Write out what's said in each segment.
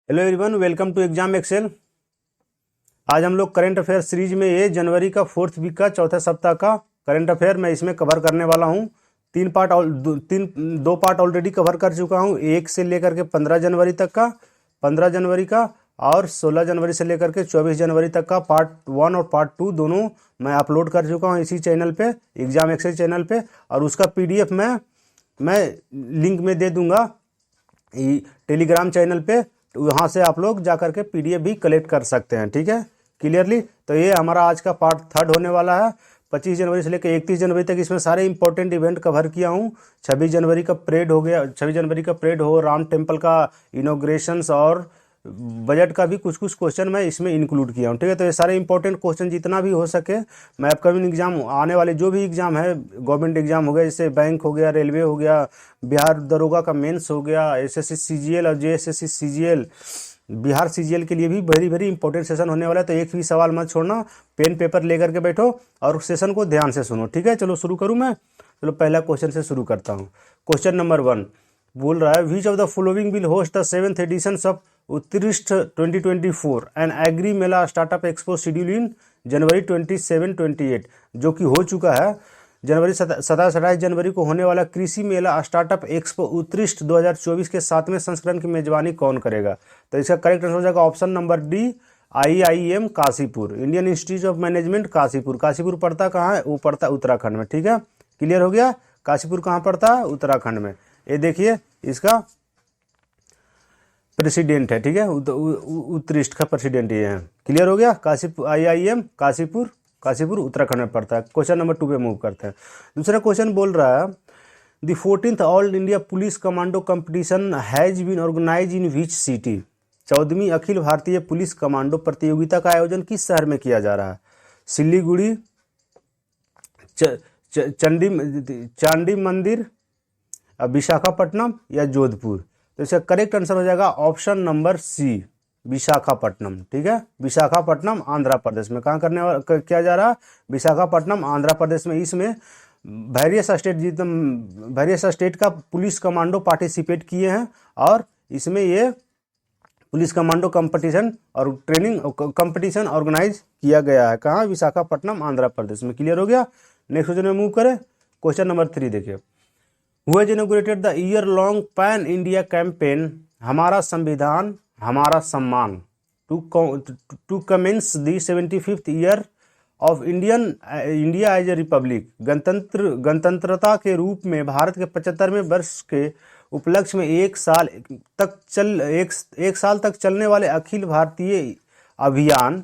Hello everyone, welcome to Exam Excel. आज हम लोग करंट अफेयर सीरीज में ये जनवरी का 4th वीक का चौथे सप्ताह का करंट अफेयर मैं इसमें कवर करने वाला हूँ। दो पार्ट ऑलरेडी कवर कर चुका हूँ, 1 से लेकर के 15 जनवरी तक का, 15 जनवरी का, और 16 जनवरी से लेकर के 24 जनवरी तक का पार्ट 1 और पार्ट 2 दोनों मैं अपलोड कर चुका हूँ इसी चैनल पे, एग्जाम एक्सेल चैनल पे। और उसका पीडीएफ मैं लिंक में दे दूंगा टेलीग्राम चैनल पे, वहाँ से आप लोग जा करके पीडीएफ भी कलेक्ट कर सकते हैं। ठीक है, क्लियरली। तो ये हमारा आज का पार्ट 3 होने वाला है। 25 जनवरी से लेकर 31 जनवरी तक इसमें सारे इंपॉर्टेंट इवेंट कवर किया हूँ। 26 जनवरी का परेड हो गया, 26 जनवरी का परेड हो, राम टेम्पल का इनॉग्रेशंस और बजट का भी कुछ कुछ क्वेश्चन मैं इसमें इंक्लूड किया हूँ। ठीक है, तो ये सारे इंपॉर्टेंट क्वेश्चन जितना भी हो सके मैं अपकमिंग एग्जाम आने वाले जो भी एग्जाम है, गवर्नमेंट एग्जाम हो गया, जैसे बैंक हो गया, रेलवे हो गया, बिहार दरोगा का मेंस हो गया, एसएससी सीजीएल और जेएसएससी सीजीएल, बिहार सीजीएल के लिए भी वेरी वेरी इंपॉर्टेंट सेशन होने वाला है। तो एक भी सवाल मत छोड़ना, पेन पेपर लेकर के बैठो और सेशन को ध्यान से सुनो। ठीक है, चलो शुरू करूँ मैं। चलो पहला क्वेश्चन से शुरू करता हूँ। क्वेश्चन नंबर 1 बोल रहा है, which of the following will host the 7th edition of Utkrisht 2024 and agri mela startup expo schedule in January 27-28, जो कि हो चुका है। जनवरी 27-28 जनवरी को होने वाला कृषि मेला स्टार्टअप एक्सपो उत्कृष्ट 2024 के 7वें संस्करण की मेजबानी कौन करेगा? तो इसका करेक्ट आंसर हो जाएगा option number D, IIM Kashipur, Indian institute of management Kashipur. Kashipur पड़ता कहाँ है? वो पड़ता उत्तराखंड में। ठीक है, क्लियर हो गया। काशीपुर कहाँ पड़ता है? उत्तराखंड में। ये देखिए इसका प्रेसिडेंट है। ठीक है, उत्कृष्ट का प्रेसिडेंट ये है। क्लियर हो गया। काशीपुर, IIM काशीपुर उत्तराखंड में पड़ता है। क्वेश्चन नंबर 2 पे मूव करते हैं। दूसरा क्वेश्चन बोल रहा है, the 14th all India police commando competition has been organize in which city? 14वीं अखिल भारतीय पुलिस कमांडो प्रतियोगिता का आयोजन किस शहर में किया जा रहा है? सिलीगुड़ी, चांडी मंदिर, विशाखापट्टनम या जोधपुर? तो इसका करेक्ट आंसर हो जाएगा ऑप्शन नंबर सी, विशाखापट्टनम। ठीक है, विशाखापट्टनम आंध्र प्रदेश में। कहाँ किया जा रहा है? विशाखापट्टनम आंध्र प्रदेश में। इसमें वेरियस स्टेट का पुलिस कमांडो पार्टिसिपेट किए हैं और इसमें ये पुलिस कमांडो कंपटीशन और ट्रेनिंग कंपटीशन ऑर्गेनाइज किया गया है। कहाँ? विशाखापट्टनम आंध्र प्रदेश में। क्लियर हो गया। नेक्स्ट क्वेश्चन में मूव करें। क्वेश्चन नंबर 3 देखिए, who has inaugurated the year long pan India campaign Hamara Samvidhan Hamara Samman to commence the 75th year of India as a republic? गणतंत्रता के रूप में भारत के 75वें वर्ष के उपलक्ष्य में एक साल तक चलने वाले अखिल भारतीय अभियान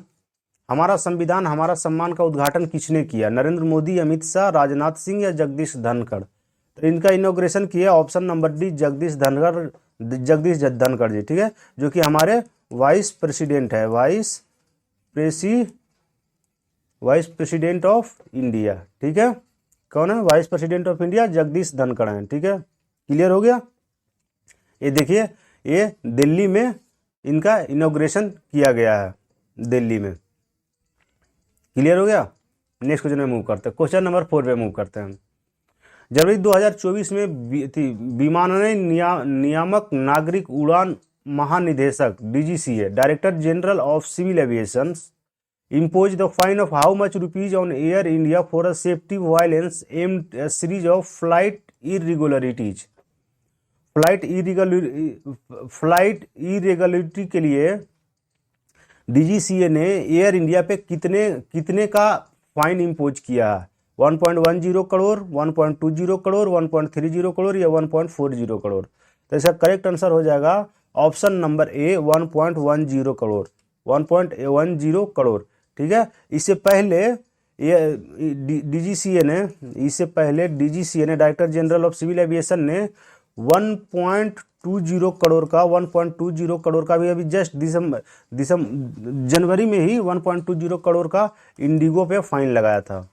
हमारा संविधान हमारा सम्मान का उद्घाटन किसने किया? नरेंद्र मोदी, अमित शाह, राजनाथ सिंह या जगदीश धनखड़? तो इनका इनॉग्रेशन किया option number D, Jagdish Dhankhar ji. ठीक है, जो कि हमारे वाइस प्रेसिडेंट है, वाइस प्रेसिडेंट ऑफ इंडिया। ठीक है, कौन है vice president of India? Jagdish Dhankhar हैं। ठीक है, क्लियर हो गया। ये देखिए, ये दिल्ली में इनका इनॉग्रेशन किया गया है, दिल्ली में। क्लियर हो गया। नेक्स्ट क्वेश्चन में मूव करते हैं। क्वेश्चन नंबर 4 पे मूव करते हैं। जनवरी 2024 में विमानन नियामक नागरिक उड़ान महानिदेशक DGCA, director general of civil aviation, impose the fine of how much rupees on Air India for a safety violence amid a series of flight irregularities? Flight irregularity के लिए DGCA ने एयर इंडिया पे कितने का fine impose किया है? 1.10 करोड़, 1.20 करोड़, 1.30 करोड़ या 1.40 करोड़? तो इसका करेक्ट आंसर हो जाएगा option number A, 1.10 crore, 1.10 crore. ठीक है, इससे पहले DGCA ने director general of civil aviation ने 1.20 करोड़ का भी अभी जस्ट जनवरी में ही 1.20 करोड़ का इंडिगो पे फाइन लगाया था।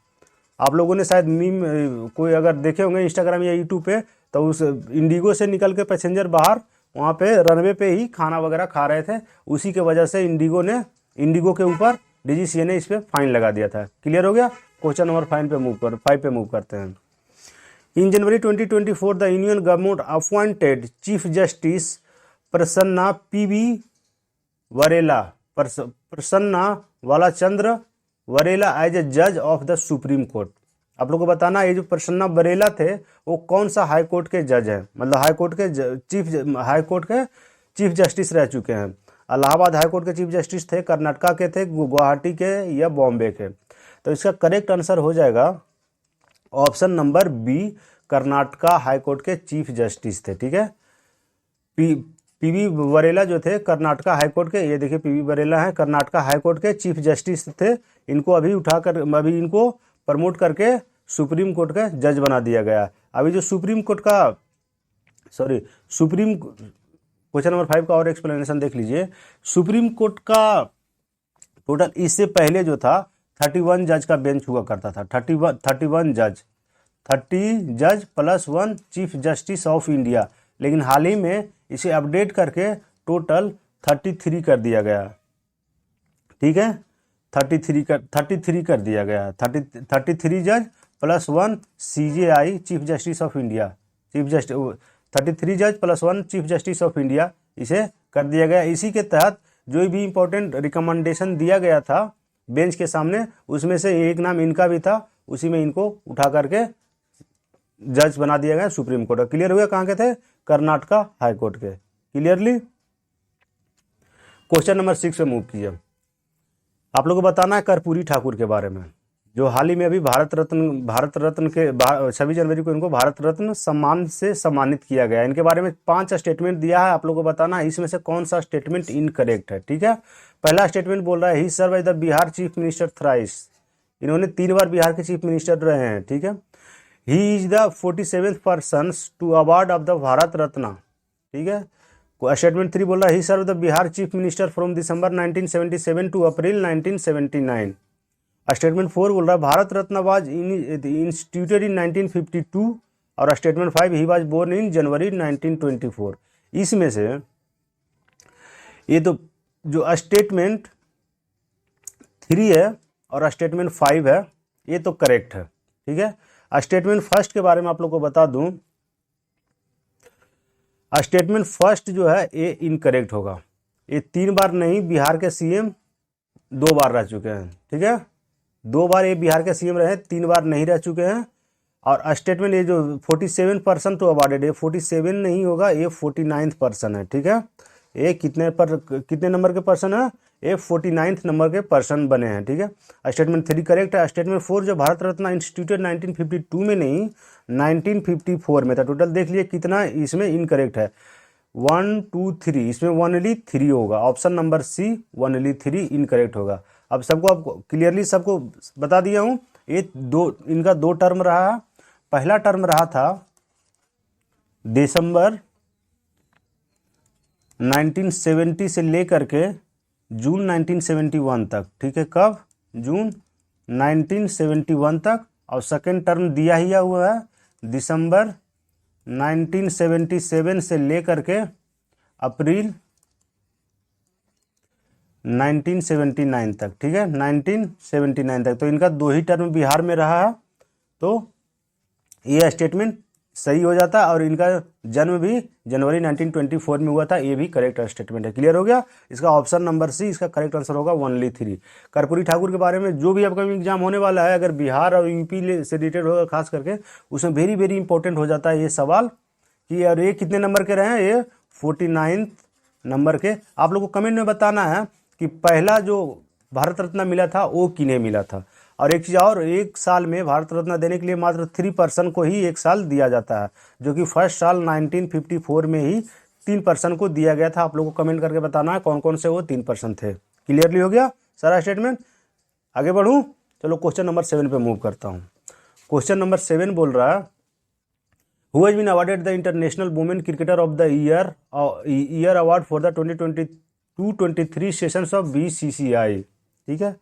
आप लोगों ने शायद मीम कोई अगर देखे होंगे इंस्टाग्राम या यूट्यूब पे, तो उस इंडिगो से निकल के पैसेंजर बाहर वहाँ पे रनवे पे ही खाना वगैरह खा रहे थे, उसी के वजह से इंडिगो के ऊपर DGCA ने इस पर फाइन लगा दिया था। क्लियर हो गया। क्वेश्चन नंबर 5 पे मूव करते हैं। In January 2024 the union government appointed chief justice Prasanna PV Varale, Prasanna Valachandra Varale as a जज ऑफ द सुप्रीम कोर्ट। आप लोगों को बताना ये जो प्रसन्ना वरेला थे वो कौन सा हाई कोर्ट के जज हैं, मतलब हाई कोर्ट के चीफ जस्टिस रह चुके हैं। इलाहाबाद हाई कोर्ट के चीफ जस्टिस थे, कर्नाटका के थे, गुवाहाटी के या बॉम्बे के। तो इसका करेक्ट आंसर हो जाएगा option number B, Karnataka high court के चीफ जस्टिस थे। ठीक है, पीवी वरेला जो थे कर्नाटका हाई कोर्ट के, ये देखिए पीवी वरेला हैं, कर्नाटका हाई कोर्ट के चीफ जस्टिस थे। इनको अभी इनको प्रमोट करके सुप्रीम कोर्ट का जज बना दिया गया। अभी जो सुप्रीम क्वेश्चन नंबर 5 का और एक्सप्लेनेशन देख लीजिए। सुप्रीम कोर्ट का टोटल इससे पहले जो था 31 जज का बेंच हुआ करता था। 30 जज plus 1 chief justice of India, लेकिन हाल ही में इसे अपडेट करके टोटल 33 कर दिया गया। ठीक है, 33 कर दिया गया। 33 जज plus 1 CJI chief justice of India, 33 जज plus 1 chief justice of India इसे कर दिया गया। इसी के तहत जो भी इंपॉर्टेंट रिकमेंडेशन दिया गया था बेंच के सामने, उसमें से एक नाम इनका भी था, उसी में इनको उठा करके जज बना दिया गया सुप्रीम कोर्ट का। क्लियर हो गया? कहाँ के थे? कर्नाटका हाई कोर्ट के। क्लियरली? क्वेश्चन नंबर 6 पे मूव कीजिए। आप लोगों को बताना है कर्पूरी ठाकुर के बारे में, जो हाल ही में अभी भारत रत्न के 26 जनवरी को इनको भारत रत्न सम्मान से सम्मानित किया गया। इनके बारे में 5 स्टेटमेंट दिया है, आप लोगों को बताना है इसमें से कौन सा स्टेटमेंट इनकरेक्ट है। ठीक है, पहला स्टेटमेंट बोल रहा है he served as the Bihar chief minister thrice, इन्होंने 3 बार बिहार के चीफ मिनिस्टर रहे हैं। ठीक है, he is the 47th person to award of the Bharat Ratna. ठीक है, स्टेटमेंट 3 बोल रहा है he served the Bihar chief minister from December 1977 to April 1979। Statement 4 बोल रहा है Bharat Ratna was instituted in 1952, और statement 5 he was born in January 1924। इसमें से ये तो जो स्टेटमेंट 3 है और स्टेटमेंट 5 है ये तो करेक्ट है। ठीक है, स्टेटमेंट फर्स्ट के बारे में आप लोग को बता दूं, स्टेटमेंट फर्स्ट जो है ये इनकरेक्ट होगा। ये 3 बार नहीं, बिहार के सीएम 2 बार रह चुके हैं। ठीक है, 2 बार ये बिहार के सीएम रहे, 3 बार नहीं रह चुके हैं। और स्टेटमेंट ये जो 47 पर्सन तो अवार्डेड, ये 47 नहीं होगा, ये 49th पर्सन है। ठीक है, ये कितने नंबर के पर्सन है? ये 49th नंबर के पर्सन बने हैं। ठीक है, स्टेटमेंट 3 करेक्ट है। स्टेटमेंट 4 जो भारत रत्न इंस्टीट्यूटेड 1952 में नहीं 1954 में था। टोटल देख लिए कितना इसमें इनकरेक्ट है, 1 2 3, इसमें ओनली 3 होगा। Option number C only 3 incorrect होगा। अब सबको आपको क्लियरली सबको बता दिया हूँ। ये इनका 2 टर्म रहा है। पहला टर्म रहा था दिसंबर 1970 से लेकर के जून 1971 तक। ठीक है, कब? जून 1971 तक। और सेकेंड टर्म दिया ही हुआ है दिसंबर 1977 से लेकर के अप्रैल 1979 तक। ठीक है, 1979 तक। तो इनका 2 ही टर्म बिहार में रहा है, तो ये स्टेटमेंट सही हो जाता है। और इनका जन्म भी जनवरी 1924 में हुआ था, ये भी करेक्ट स्टेटमेंट है। क्लियर हो गया? इसका ऑप्शन नंबर सी इसका करेक्ट आंसर होगा ओनली 3। कर्पूरी ठाकुर के बारे में जो भी अपकमिंग एग्जाम होने वाला है, अगर बिहार और यूपी से रिलेटेड होगा खास करके, उसमें वेरी वेरी इंपॉर्टेंट हो जाता है ये सवाल कि यार ये कितने नंबर के रहे हैं? ये 49th नंबर के। आप लोग को कमेंट में बताना है कि पहला जो भारत रत्न मिला था वो किन्हें मिला था। और एक चीज़ और, एक साल में भारत रत्न देने के लिए मात्र 3 पर्सन को ही एक साल दिया जाता है, जो कि फर्स्ट साल 1954 में ही 3 पर्सन को दिया गया था। आप लोगों को कमेंट करके बताना है कौन कौन से वो 3 पर्सन थे। क्लियरली हो गया सारा स्टेटमेंट? आगे बढ़ूँ? चलो क्वेश्चन नंबर 7 पे मूव करता हूँ। क्वेश्चन नंबर 7 बोल रहा है who has been awarded the international women cricketer of the year award for the 2022-23 sessions of BCCI। ठीक है,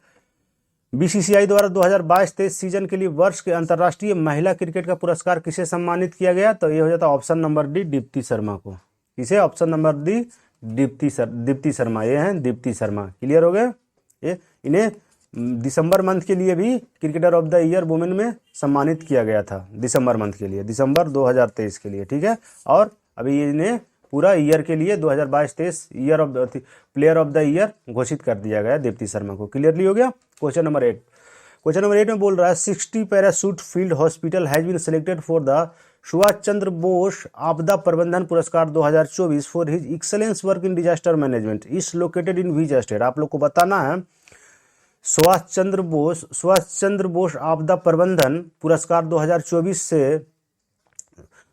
BCCI द्वारा 2022-23 सीजन के लिए वर्ष के अंतर्राष्ट्रीय महिला क्रिकेट का पुरस्कार किसे सम्मानित किया गया? तो ये हो जाता है option number D, Deepti Sharma को। किसे? Option number D, Deepti Sharma. ये हैं दीप्ति शर्मा। क्लियर हो गए? ये इन्हें दिसंबर मंथ के लिए भी cricketer of the year women में सम्मानित किया गया था, दिसंबर मंथ के लिए, दिसंबर 2023 के लिए। ठीक है, और अभी इन्हें पूरा ईयर के लिए 2022-23 year of player of the year घोषित कर दिया गया दीप्ति शर्मा को। क्लियरली हो गया। क्वेश्चन नंबर 8, क्वेश्चन नंबर 8 में बोल रहा है 60 parachute field hospital has been selected for the Subhash Chandra Bose आपदा प्रबंधन पुरस्कार 2024 for his excellence work in disaster management is located in which state. आप लोग को बताना है सुभाष चंद्र बोस आपदा प्रबंधन पुरस्कार 2024 से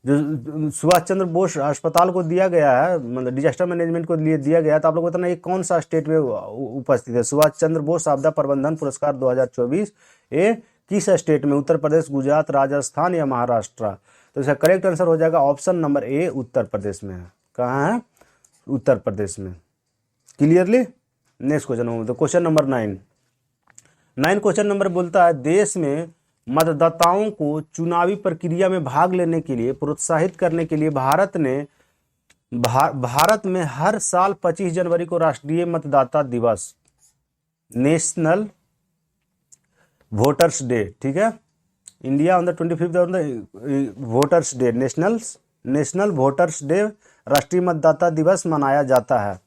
जो सुभाष चंद्र बोस अस्पताल को दिया गया है, मतलब डिजास्टर मैनेजमेंट को लिए दिया गया है, तो आप लोग बताना ये कौन सा स्टेट में उपस्थित है। सुभाष चंद्र बोस आपदा प्रबंधन पुरस्कार 2024 ये किस स्टेट में, उत्तर प्रदेश, गुजरात, राजस्थान या महाराष्ट्र। तो इसका करेक्ट आंसर हो जाएगा ऑप्शन नंबर ए, उत्तर प्रदेश में है। कहाँ है? उत्तर प्रदेश में। क्लियरली। नेक्स्ट क्वेश्चन, तो क्वेश्चन नंबर 9 क्वेश्चन नंबर बोलता है देश में मतदाताओं को चुनावी प्रक्रिया में भाग लेने के लिए प्रोत्साहित करने के लिए भारत में हर साल 25 जनवरी को राष्ट्रीय मतदाता दिवस, नेशनल वोटर्स डे, ठीक है, India on the 25th on the voters day, national voters day, राष्ट्रीय मतदाता दिवस मनाया जाता है।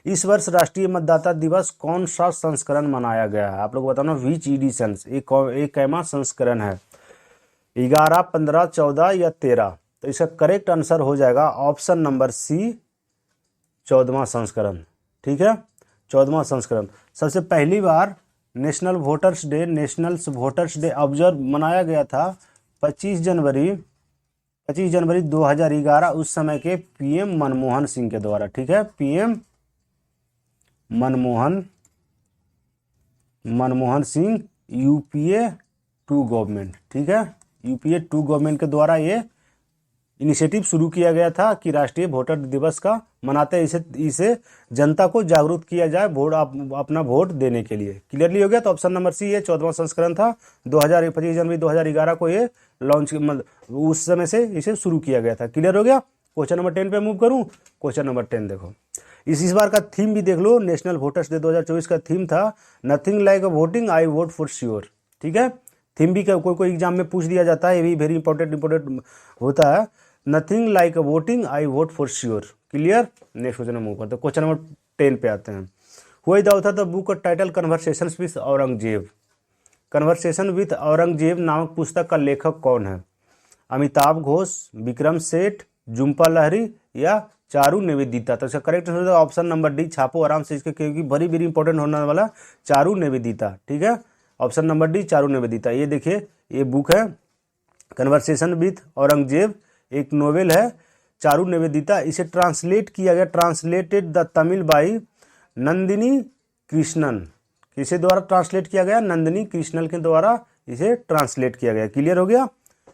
इस वर्ष राष्ट्रीय मतदाता दिवस कौन सा संस्करण मनाया गया है? आप लोग बताना विच एडिशन, एक कैमा संस्करण है, 11, 15, 14 या 13। तो इसका करेक्ट आंसर हो जाएगा ऑप्शन नंबर सी, 14वां संस्करण। ठीक है, 14वां संस्करण। सबसे पहली बार नेशनल वोटर्स डे ऑब्जर्व मनाया गया था 25 जनवरी 2011 उस समय के पीएम मनमोहन सिंह के द्वारा। ठीक है, PM Manmohan Singh, UPA 2 government. ठीक है, यूपीए 2 गवर्नमेंट के द्वारा ये इनिशिएटिव शुरू किया गया था कि राष्ट्रीय वोटर दिवस का मनाते इसे जनता को जागरूक किया जाए अपना वोट देने के लिए। क्लियरली हो गया। तो ऑप्शन नंबर सी, ये 14वां संस्करण था। 25 जनवरी 2011 को ये लॉन्च, मतलब उस समय से इसे शुरू किया गया था। क्लियर हो गया। क्वेश्चन नंबर 10 पे मूव करूं। क्वेश्चन नंबर 10 देखो, इस बार का थीम भी देख लो। नेशनल वोटर्स डे 2024 का थीम था nothing like a voting, I vote for sure. ठीक है, थीम भी कोई एग्जाम में पूछ दिया जाता है, ये भी वेरी इंपॉर्टेंट होता है। Nothing like a voting, I vote for sure. Clear. Next question move करते हैं। क्वेश्चन नंबर 10 पे आते हैं। Who is the author the book title conversations with Aurangzeb. Conversation with Aurangzeb नामक पुस्तक का लेखक कौन है? अमिताभ घोष, विक्रम सेठ, झुम्पा लाहिरी या चारू निवेदिता। तो इसका correct answer option number D. छापो आराम से इसके, क्योंकि वेरी वेरी इंपॉर्टेंट होने वाला चारू निवेदिता। ठीक है, option number D, Charu Nivedita. ये देखिए, ये बुक है कन्वर्सेशन विद औरंगजेब, एक नोवेल है चारू निवेदिता। इसे ट्रांसलेट किया गया, translated the Tamil by Nandini Krishnan. किसे द्वारा ट्रांसलेट किया गया? नंदिनी कृष्णन के द्वारा इसे ट्रांसलेट किया गया। क्लियर हो गया।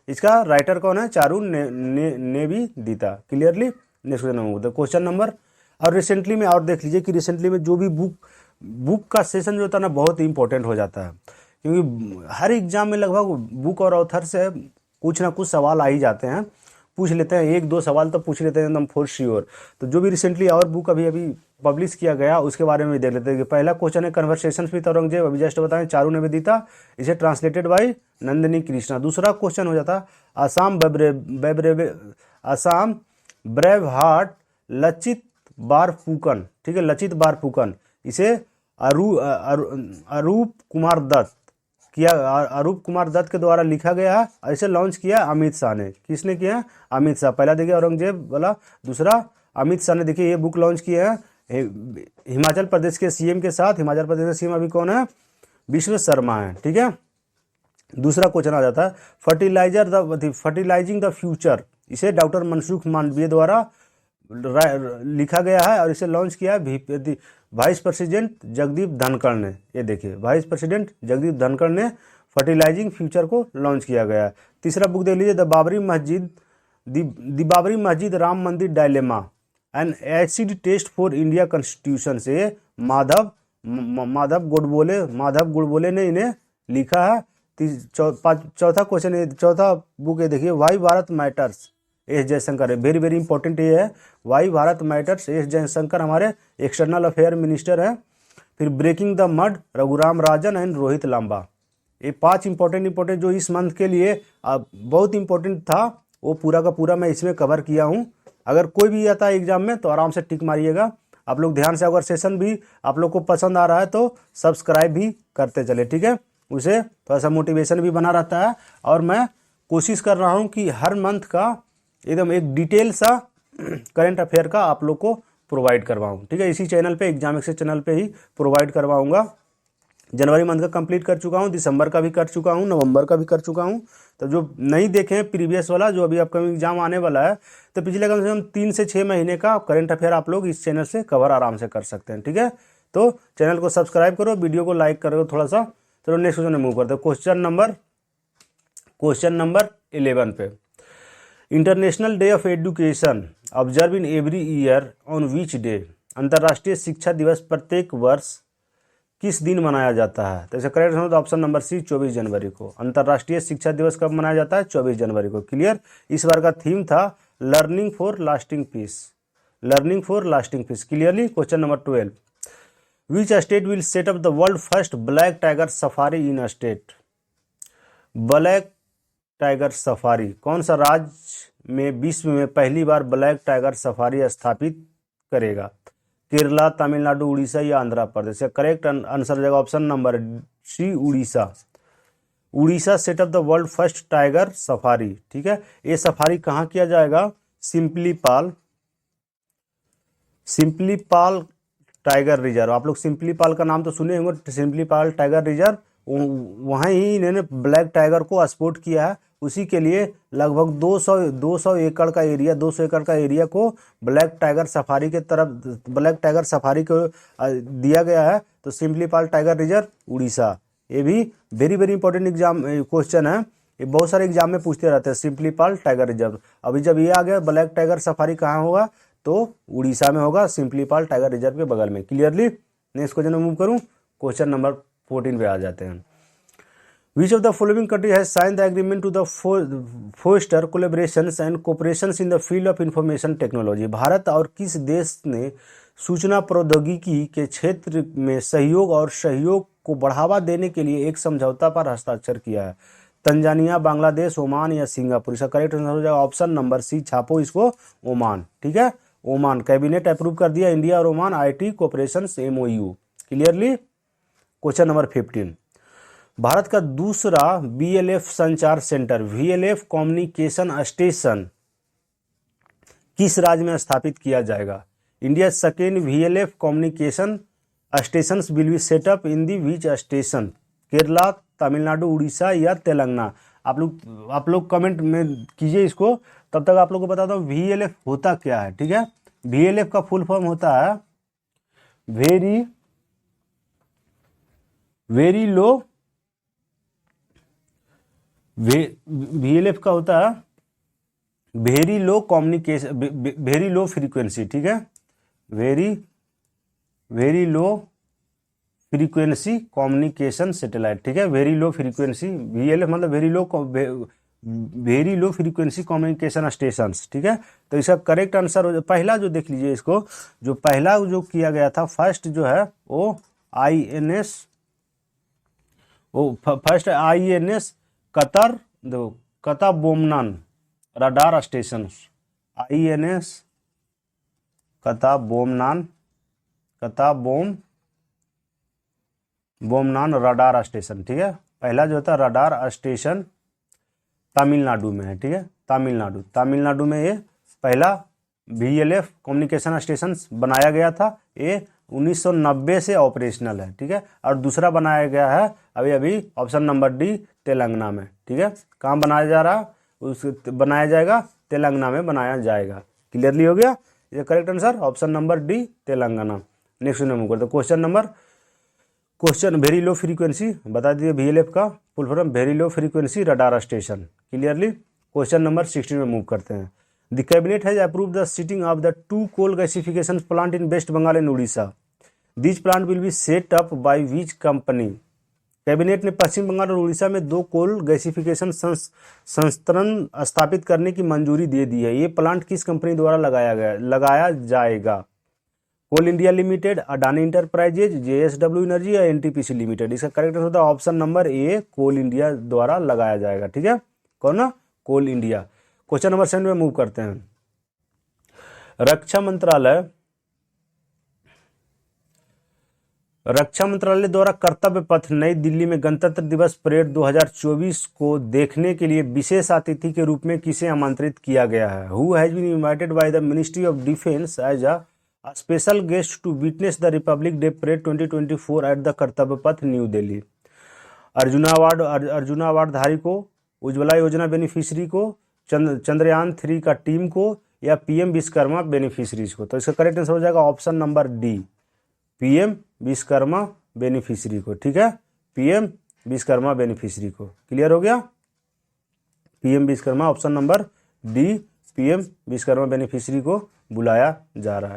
इसका राइटर कौन है? Charu Nivedita. Clearly. Next question number, और रिसेंटली में और देख लीजिए कि रिसेंटली में जो भी बुक का सेशन जो होता है ना, बहुत इंपॉर्टेंट हो जाता है, क्योंकि हर एग्जाम में लगभग बुक और ऑथर से कुछ ना कुछ सवाल आ ही जाते हैं, पूछ लेते हैं, 1-2 सवाल तो पूछ लेते हैं एकदम फॉर श्योर। तो जो भी रिसेंटली और बुक अभी पब्लिश किया गया उसके बारे में भी देख लेते हैं। कि पहला क्वेश्चन है कन्वर्सेशंस विद औरंगजेब, अभी जस्ट बताएं, चारू निवेदिता, इसे ट्रांसलेटेड बाय नंदिनी कृष्णा। दूसरा क्वेश्चन हो जाता आसाम ब्रेव हार्ट लचित बारफुकन। ठीक है, लचित बारफुकन, इसे अरूप कुमार दत्त के द्वारा लिखा गया है। इसे लॉन्च किया अमित शाह ने। किसने किया? अमित शाह। पहला देखिए औरंगजेब वाला, दूसरा अमित शाह ने देखिए ये बुक लॉन्च किया है हिमाचल प्रदेश के सीएम के साथ। हिमाचल प्रदेश के सीएम अभी कौन है? विश्व शर्मा है। ठीक है। दूसरा क्वेश्चन आ जाता है फर्टिलाइजिंग द फ्यूचर, इसे डॉक्टर मनसुख मांडविया द्वारा लिखा गया है और इसे लॉन्च किया है वाइस प्रेसिडेंट जगदीप धनखड़ ने। ये देखिए, वाइस प्रेसिडेंट जगदीप धनखड़ ने फर्टिलाइजिंग फ्यूचर को लॉन्च किया गया है। तीसरा बुक देख लीजिए, the Babri Masjid Ram Mandir dilemma an acid test for India constitution, से माधव गुडबोले ने इन्हें लिखा है। चौथा क्वेश्चन, चौथा बुक है देखिए, why Bharat matters, S Jaishankar है। वेरी वेरी इंपॉर्टेंट ये है, why Bharat matters, S Jaishankar हमारे एक्सटर्नल अफेयर मिनिस्टर हैं। फिर breaking the mud, Raghuram Rajan and Rohit Lamba. ये 5 इंपॉर्टेंट जो इस मंथ के लिए बहुत इंपॉर्टेंट था, वो पूरा का पूरा मैं इसमें कवर किया हूँ। अगर कोई भी आता है एग्जाम में तो आराम से टिक मारिएगा। आप लोग ध्यान से, अगर सेशन भी आप लोग को पसंद आ रहा है तो सब्सक्राइब भी करते चले, ठीक है। उसे थोड़ा सा मोटिवेशन भी बना रहता है। और मैं कोशिश कर रहा हूँ कि हर मंथ का एकदम एक डिटेल सा करंट अफेयर का आप लोग को प्रोवाइड करवाऊँ, ठीक है। इसी चैनल पे, एग्जाम एक्सेस चैनल पे ही प्रोवाइड करवाऊँगा। जनवरी मंथ का कंप्लीट कर चुका हूँ, दिसंबर का भी कर चुका हूँ, नवंबर का भी कर चुका हूँ। तो जो नहीं देखे हैं प्रीवियस वाला, जो अभी अपकमिंग एग्जाम आने वाला है, तो पिछले कम से कम 3 से 6 महीने का करंट अफेयर आप लोग इस चैनल से कवर आराम से कर सकते हैं, ठीक है। तो चैनल को सब्सक्राइब करो, वीडियो को लाइक करो थोड़ा सा। चलो नेक्स्ट क्वेश्चन में मूव करते हैं। क्वेश्चन नंबर 11 पे, international day of education observe in every year on which day. अंतर्राष्ट्रीय शिक्षा दिवस प्रत्येक वर्ष किस दिन मनाया जाता है? तो इसका correct answer option number C 24 जनवरी को। अंतर्राष्ट्रीय शिक्षा दिवस कब मनाया जाता है? 24 जनवरी को। क्लियर। इस बार का थीम था learning for lasting peace, learning for lasting peace. Clearly. Question number 12, which state will set up the world first black tiger safari in a state. Black tiger safari, कौन सा राज्य में विश्व में पहली बार ब्लैक टाइगर सफारी स्थापित करेगा? केरला, तमिलनाडु, उड़ीसा या आंध्र प्रदेश? करेक्ट आंसर हो जाएगा option number C Orissa. Orissa set up the world first tiger safari, ठीक है। ये सफारी कहाँ किया जाएगा? Similipal tiger reserve. आप लोग सिंपली पाल का नाम तो सुने होंगे, सिंपली पाल टाइगर रिजर्व, वहाँ ही इन्होंने ब्लैक टाइगर को एक्सपोर्ट किया है। उसी के लिए लगभग 200 एकड़ का एरिया, 200 एकड़ का एरिया को ब्लैक टाइगर सफारी के तरफ, ब्लैक टाइगर सफारी को दिया गया है। तो सिंपली पाल टाइगर रिजर्व उड़ीसा। ये भी very very important exam question है, ये बहुत सारे एग्जाम में पूछते रहते हैं। सिंपली पाल टाइगर रिजर्व, अभी जब ये आ गया ब्लैक टाइगर सफारी कहाँ होगा? तो उड़ीसा में होगा, सिंपली पाल टाइगर रिजर्व के बगल में। क्लियरली। नेक्स्ट क्वेश्चन में मूव करूँ, क्वेश्चन नंबर 14 पे आ जाते हैं। Which of the following country has signed the agreement to the foster collaborations and cooperations in the field of information technology? Bharat और किस देश ने सूचना प्रौद्योगिकी के क्षेत्र में सहयोग और सहयोग को बढ़ावा देने के लिए एक समझौता पर हस्ताक्षर किया है? तंजानिया, बांग्लादेश, ओमान या सिंगापुर? इसका करेक्ट आंसर हो जाएगा ऑप्शन नंबर सी, छापो इसको, ओमान, ठीक है। ओमान, कैबिनेट अप्रूव कर दिया इंडिया और Oman IT cooperation MOU। Clearly. Question number 15, Bharat का दूसरा BLF संचार सेंटर, VLF कम्युनिकेशन स्टेशन किस राज्य में स्थापित किया जाएगा? India second VLF communication station will be set up in the which station? Kerala, Tamil Nadu, Orissa या तेलंगाना? आप लोग कमेंट में कीजिए इसको, तब तक आप लोग को बताता हूँ VLF होता क्या है, ठीक है। VLF का फुल फॉर्म होता है वेरी लो, VLF का होता है very low communication, very low frequency, ठीक है। Very low frequency communication satellite, ठीक है। वेरी लो फ्रीक्वेंसी, VLF मतलब very low frequency communication stations, ठीक है। तो इसका करेक्ट आंसर पहला जो देख लीजिए इसको, जो पहला जो किया गया था फर्स्ट जो है वो INS कतर, देखो Kattabomman radar station, INS Kattabomman radar station, ठीक है। पहला जो होता है रडार स्टेशन तमिलनाडु में है, ठीक है। तमिलनाडु में ये पहला VLF कम्युनिकेशन स्टेशन बनाया गया था। ये 1990 से ऑपरेशनल है, ठीक है। और दूसरा बनाया गया है अभी ऑप्शन नंबर डी, तेलंगाना में, ठीक है। कहाँ बनाया जा रहा है? बनाया जाएगा तेलंगाना में बनाया जाएगा। क्लियरली हो गया। ये correct answer option number D, Telangana. Next number करते क्वेश्चन वेरी लो फ्रीक्वेंसी बता दीजिए, VLF का full form very low frequency radar station. Clearly. Question number 16 में मूव करते हैं। The cabinet has approved the sitting of the 2 coal gasification plant in West Bengal and Orissa. This plant will be set up by which company? Cabinet ने पश्चिम बंगाल और उड़ीसा में 2 coal gasification संयंत्र स्थापित करने की मंजूरी दे दी है। ये प्लांट किस कंपनी द्वारा लगाया जाएगा? Coal India Limited, Adani Enterprises, JSW energy या NTPC लिमिटेड? इसका करेक्ट आंसर होता है option number A, Coal India द्वारा लगाया जाएगा, ठीक है। कौन ना? कोल इंडिया। क्वेश्चन नंबर 7 में मूव करते हैं। रक्षा मंत्रालय द्वारा कर्तव्य पथ नई दिल्ली में गणतंत्र दिवस परेड 2024 को देखने के लिए विशेष अतिथि के रूप में किसे आमंत्रित किया गया है? Who has been invited by the ministry of defence as a special guest to witness the Republic Day parade 2024 at the Kartavya Path new Delhi? Arjuna award धारी को, उज्ज्वला योजना बेनिफिशरी को, चंद्रयान 3 का टीम को, या पीएम विश्वकर्मा बेनिफिशरीज को? तो इसका करेक्ट आंसर हो जाएगा option number D, PM Vishwakarma beneficiary को। ठीक है, पीएम विश्वकर्मा बेनिफिशरी को। क्लियर हो गया? PM Vishwakarma, option number D, PM Vishwakarma beneficiary को बुलाया गया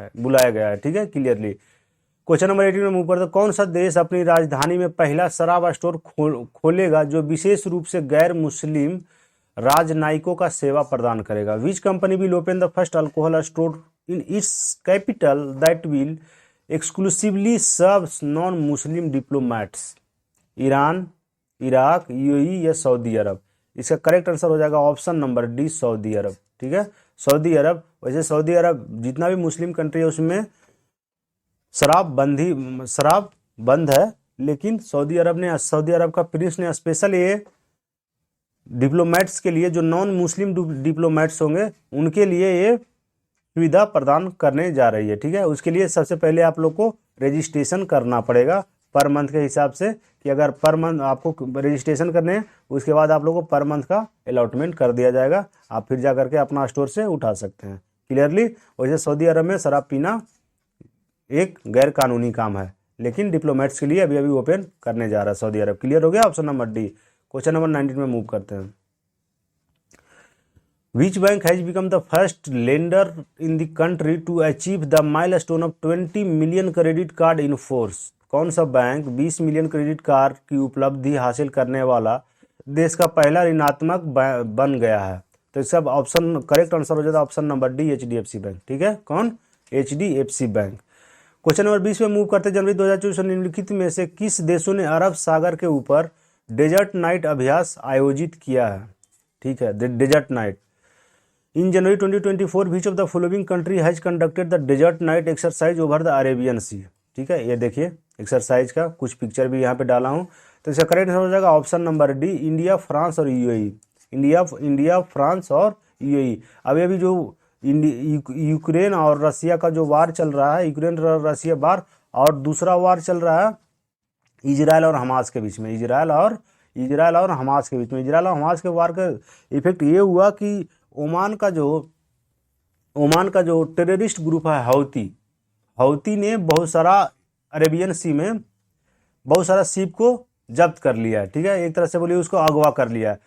है। ठीक है, क्लियरली। क्वेश्चन नंबर 18 में मूव करते, कौन सा देश अपनी राजधानी में पहला शराब स्टोर खोलेगा जो विशेष रूप से गैर मुस्लिम राजनयिकों का सेवा प्रदान करेगा? Which company will open the first alcohol store in its capital that will exclusively serve non Muslim diplomats? Iran, Iraq, UAE या सऊदी अरब? इसका करेक्ट आंसर हो जाएगा option number D, Saudi Arabia. ठीक है, सऊदी अरब। वैसे Saudi अरब जितना भी Muslim country है उसमें शराब बंद है, लेकिन सऊदी अरब का प्रिंस ने स्पेशल ये डिप्लोमेट्स के लिए, जो नॉन मुस्लिम डिप्लोमेट्स होंगे उनके लिए ये सुविधा प्रदान करने जा रही है। ठीक है, उसके लिए सबसे पहले आप लोग को रजिस्ट्रेशन करना पड़ेगा पर मंथ के हिसाब से, कि अगर पर मंथ आपको रजिस्ट्रेशन करने हैं उसके बाद आप लोग को पर मंथ का अलॉटमेंट कर दिया जाएगा, आप फिर जा करके अपना स्टोर से उठा सकते हैं। क्लियरली? वैसे सऊदी अरब में शराब पीना एक गैर कानूनी काम है, लेकिन डिप्लोमेट्स के लिए अभी ओपन करने जा रहा है सऊदी अरब। क्लियर हो गया? Option number D. Question number 19 में मूव करते हैं। Which bank has become the first lender in the country to achieve the milestone of 20 million credit card in force? कौन सा बैंक 20 मिलियन क्रेडिट कार्ड की उपलब्धि हासिल करने वाला देश का पहला ऋणात्मक बन गया है? तो इसका ऑप्शन करेक्ट आंसर हो जाता है option number D, HDFC bank. ठीक है, कौन? HDFC bank. क्वेश्चन नंबर 20 में मूव करते हैं। जनवरी 2024 निम्नलिखित में से किस देशों ने अरब सागर के ऊपर डेजर्ट नाइट अभ्यास आयोजित किया है? ठीक है, desert night. In January 2024 which of the following country has conducted the desert night exercise over the Arabian sea? ठीक है, ये देखिए एक्सरसाइज का कुछ पिक्चर भी यहाँ पे डाला हूँ। तो इसका करेक्ट आंसर हो जाएगा option number D, India, France और यूएई। इंडिया, फ्रांस और यूएई। अभी जो यूक्रेन और रसिया का जो वार चल रहा है, यूक्रेन और रसिया वार, और दूसरा वार चल रहा है इजराइल और हमास के बीच में। इजराइल और हमास के बीच में। इजराइल और हमास के वार का इफेक्ट ये हुआ कि ओमान का जो टेररिस्ट ग्रुप है हौती ने बहुत सारा अरेबियन सी में बहुत सारा शिप को जब्त कर लिया है। ठीक है, एक तरह से बोलिए उसको अगवा कर लिया है।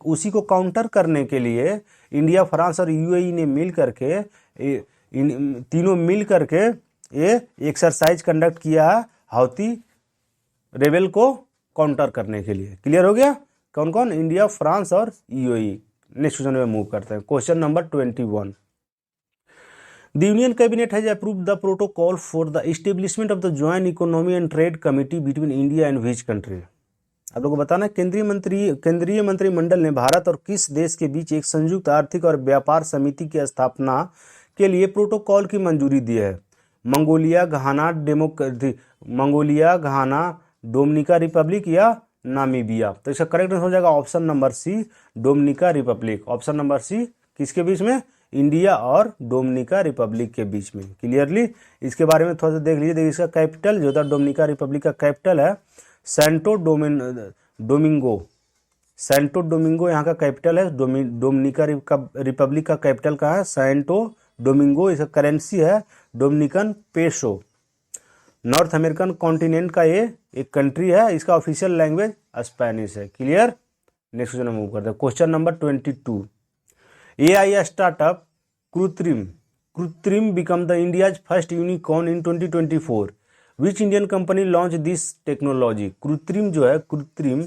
उसी को काउंटर करने के लिए इंडिया, फ्रांस और यूएई ने तीनों मिल करके ये एक्सरसाइज कंडक्ट किया है हौती रेबेल को काउंटर करने के लिए। क्लियर हो गया? कौन कौन? इंडिया, फ्रांस और यूएई। नेक्स्ट क्वेश्चन में मूव करते हैं। Question number 21। The union cabinet has approved the protocol for the establishment of the joint economy and trade committee between India and which country? आप लोगों को बताना है केंद्रीय मंत्रिमंडल ने भारत और किस देश के बीच एक संयुक्त आर्थिक और व्यापार समिति की स्थापना के लिए प्रोटोकॉल की मंजूरी दी है? मंगोलिया, घाना, डोमिनिका रिपब्लिक या नामीबिया? तो इसका करेक्ट आंसर हो जाएगा option number C, Dominica republic. Option number C किसके बीच में? इंडिया और डोमिनिका रिपब्लिक के बीच में। क्लियरली? इसके बारे में थोड़ा सा देख लीजिए। देखिए इसका कैपिटल जो था डोमिनिका रिपब्लिक का कैपिटल है सैंटो डोमिंगो यहाँ का कैपिटल है। डोमिनिका रिपब्लिक का कैपिटल कहाँ है? Santo Domingo. इसका करेंसी है Dominican peso. North American continent का ये एक कंट्री है। इसका ऑफिशियल लैंग्वेज स्पेनिश है। क्लियर? नेक्स्ट क्वेश्चन मूव करते हैं। Question number 22। एआई स्टार्टअप कृत्रिम become the India's first unicorn in 2024। Which Indian company launch this technology? कृत्रिम जो है कृत्रिम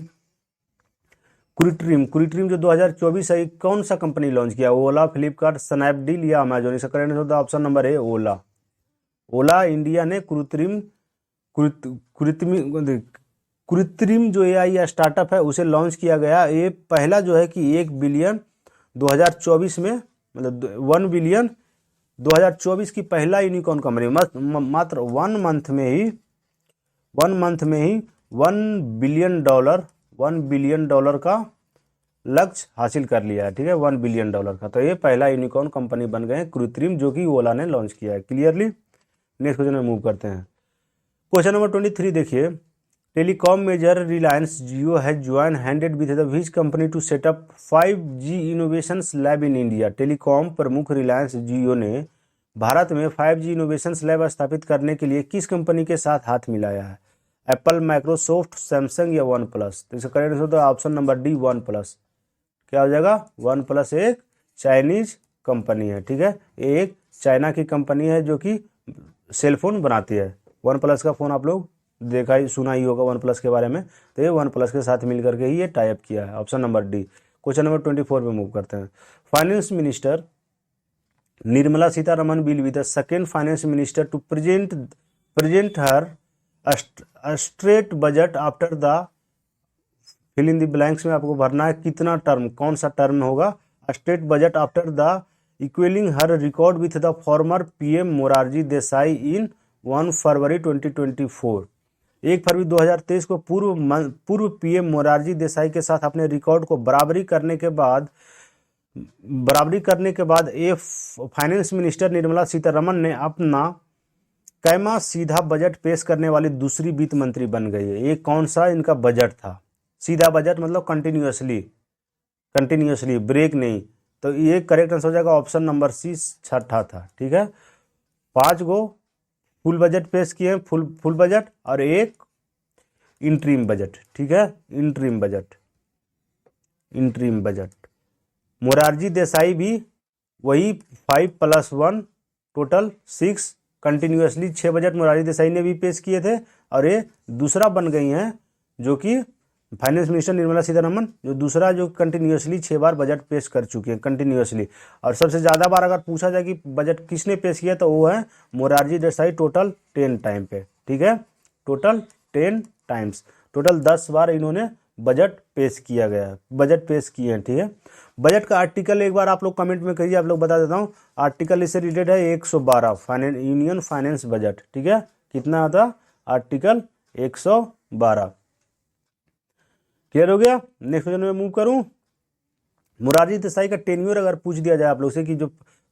जो 2024 है, कौन सा कंपनी लॉन्च किया? ओला, फ्लिपकार्ट, स्नैपडील या अमेजोन? इसका करेक्ट आंसर ऑप्शन नंबर ए, ओला इंडिया ने कृत्रिम जो एआई स्टार्टअप है उसे लॉन्च किया गया। ये पहला जो है कि 1 बिलियन 2024 में, मतलब 1 बिलियन 2024 की पहला यूनिकॉर्न कंपनी, मात्र 1 मंथ में ही 1 बिलियन डॉलर का लक्ष्य हासिल कर लिया है। ठीक है, 1 बिलियन डॉलर का। तो ये पहला यूनिकॉर्न कंपनी बन गए हैं कृत्रिम, जो कि ओला ने लॉन्च किया है। क्लियरली, नेक्स्ट क्वेश्चन में मूव करते हैं। क्वेश्चन नंबर 23 देखिए, telecom major Reliance Jio has join handed with the which company to set up 5G innovations lab in India. Telecom प्रमुख रिलायंस जियो ने भारत में 5G इनोवेशंस लैब स्थापित करने के लिए किस कंपनी के साथ हाथ मिलाया है? एप्पल, माइक्रोसॉफ्ट, सैमसंग या वन प्लस? तो इसका करेक्ट आंसर होगा option number D, one plus. क्या हो जाएगा? वन प्लस एक चाइनीज कंपनी है। ठीक है, एक चाइना की कंपनी है जो कि सेलफोन बनाती है। वन प्लस का फ़ोन आप लोग देखा ही सुना ही होगा वन प्लस के बारे में। तो ये वन प्लस के साथ मिल करके ही ये टाई अप किया है। Option number D. Question number 24 पे मूव करते हैं। Finance minister Nirmala Sitharaman will be the second finance minister to present her straight budget after the fill in the blanks में आपको भरना है कितना टर्म, कौन सा टर्म होगा? State budget after the equalling her record with the former PM Morarji Desai in 1 February 2024। 1 फरवरी 2023 को पूर्व पीएम मोरारजी देसाई के साथ अपने रिकॉर्ड को बराबरी करने के बाद ये फाइनेंस मिनिस्टर निर्मला सीतारमन ने अपना कैमा सीधा बजट पेश करने वाली दूसरी वित्त मंत्री बन गई है। ये कौन सा इनका बजट था? सीधा बजट मतलब कंटिन्यूअसली, ब्रेक नहीं। तो ये करेक्ट आंसर हो जाएगा ऑप्शन नंबर सी, छठा था। ठीक है, 5 गो फुल बजट पेश किए, फुल बजट और एक इंटरिम बजट। ठीक है, इंटरिम बजट। मोरारजी देसाई भी वही 5+1 total 6 continuously 6 budget Morarji Desai ने भी पेश किए थे। और ये दूसरा बन गई हैं जो कि फाइनेंस मिनिस्टर निर्मला सीतारमन, जो दूसरा जो कंटिन्यूअसली 6 बार बजट पेश कर चुके हैं कंटिन्यूअसली। और सबसे ज़्यादा बार अगर पूछा जाए कि बजट किसने पेश किया तो वो है मोरारजी देसाई, टोटल 10 टाइम पे। ठीक है, टोटल 10 टाइम्स, टोटल 10 बार इन्होंने बजट पेश किए हैं। ठीक है, बजट का आर्टिकल एक बार आप लोग कमेंट में करिए, आप लोग बता देता हूँ। आर्टिकल इससे रिलेटेड है 112 यूनियन फाइनेंस बजट। ठीक है, कितना आता? आर्टिकल 112। क्लियर हो गया? नेक्स्ट क्वेश्चन में मूव करूं। मोरारजी देसाई का टेन्योर अगर पूछ दिया जाए आप लोग से कि जो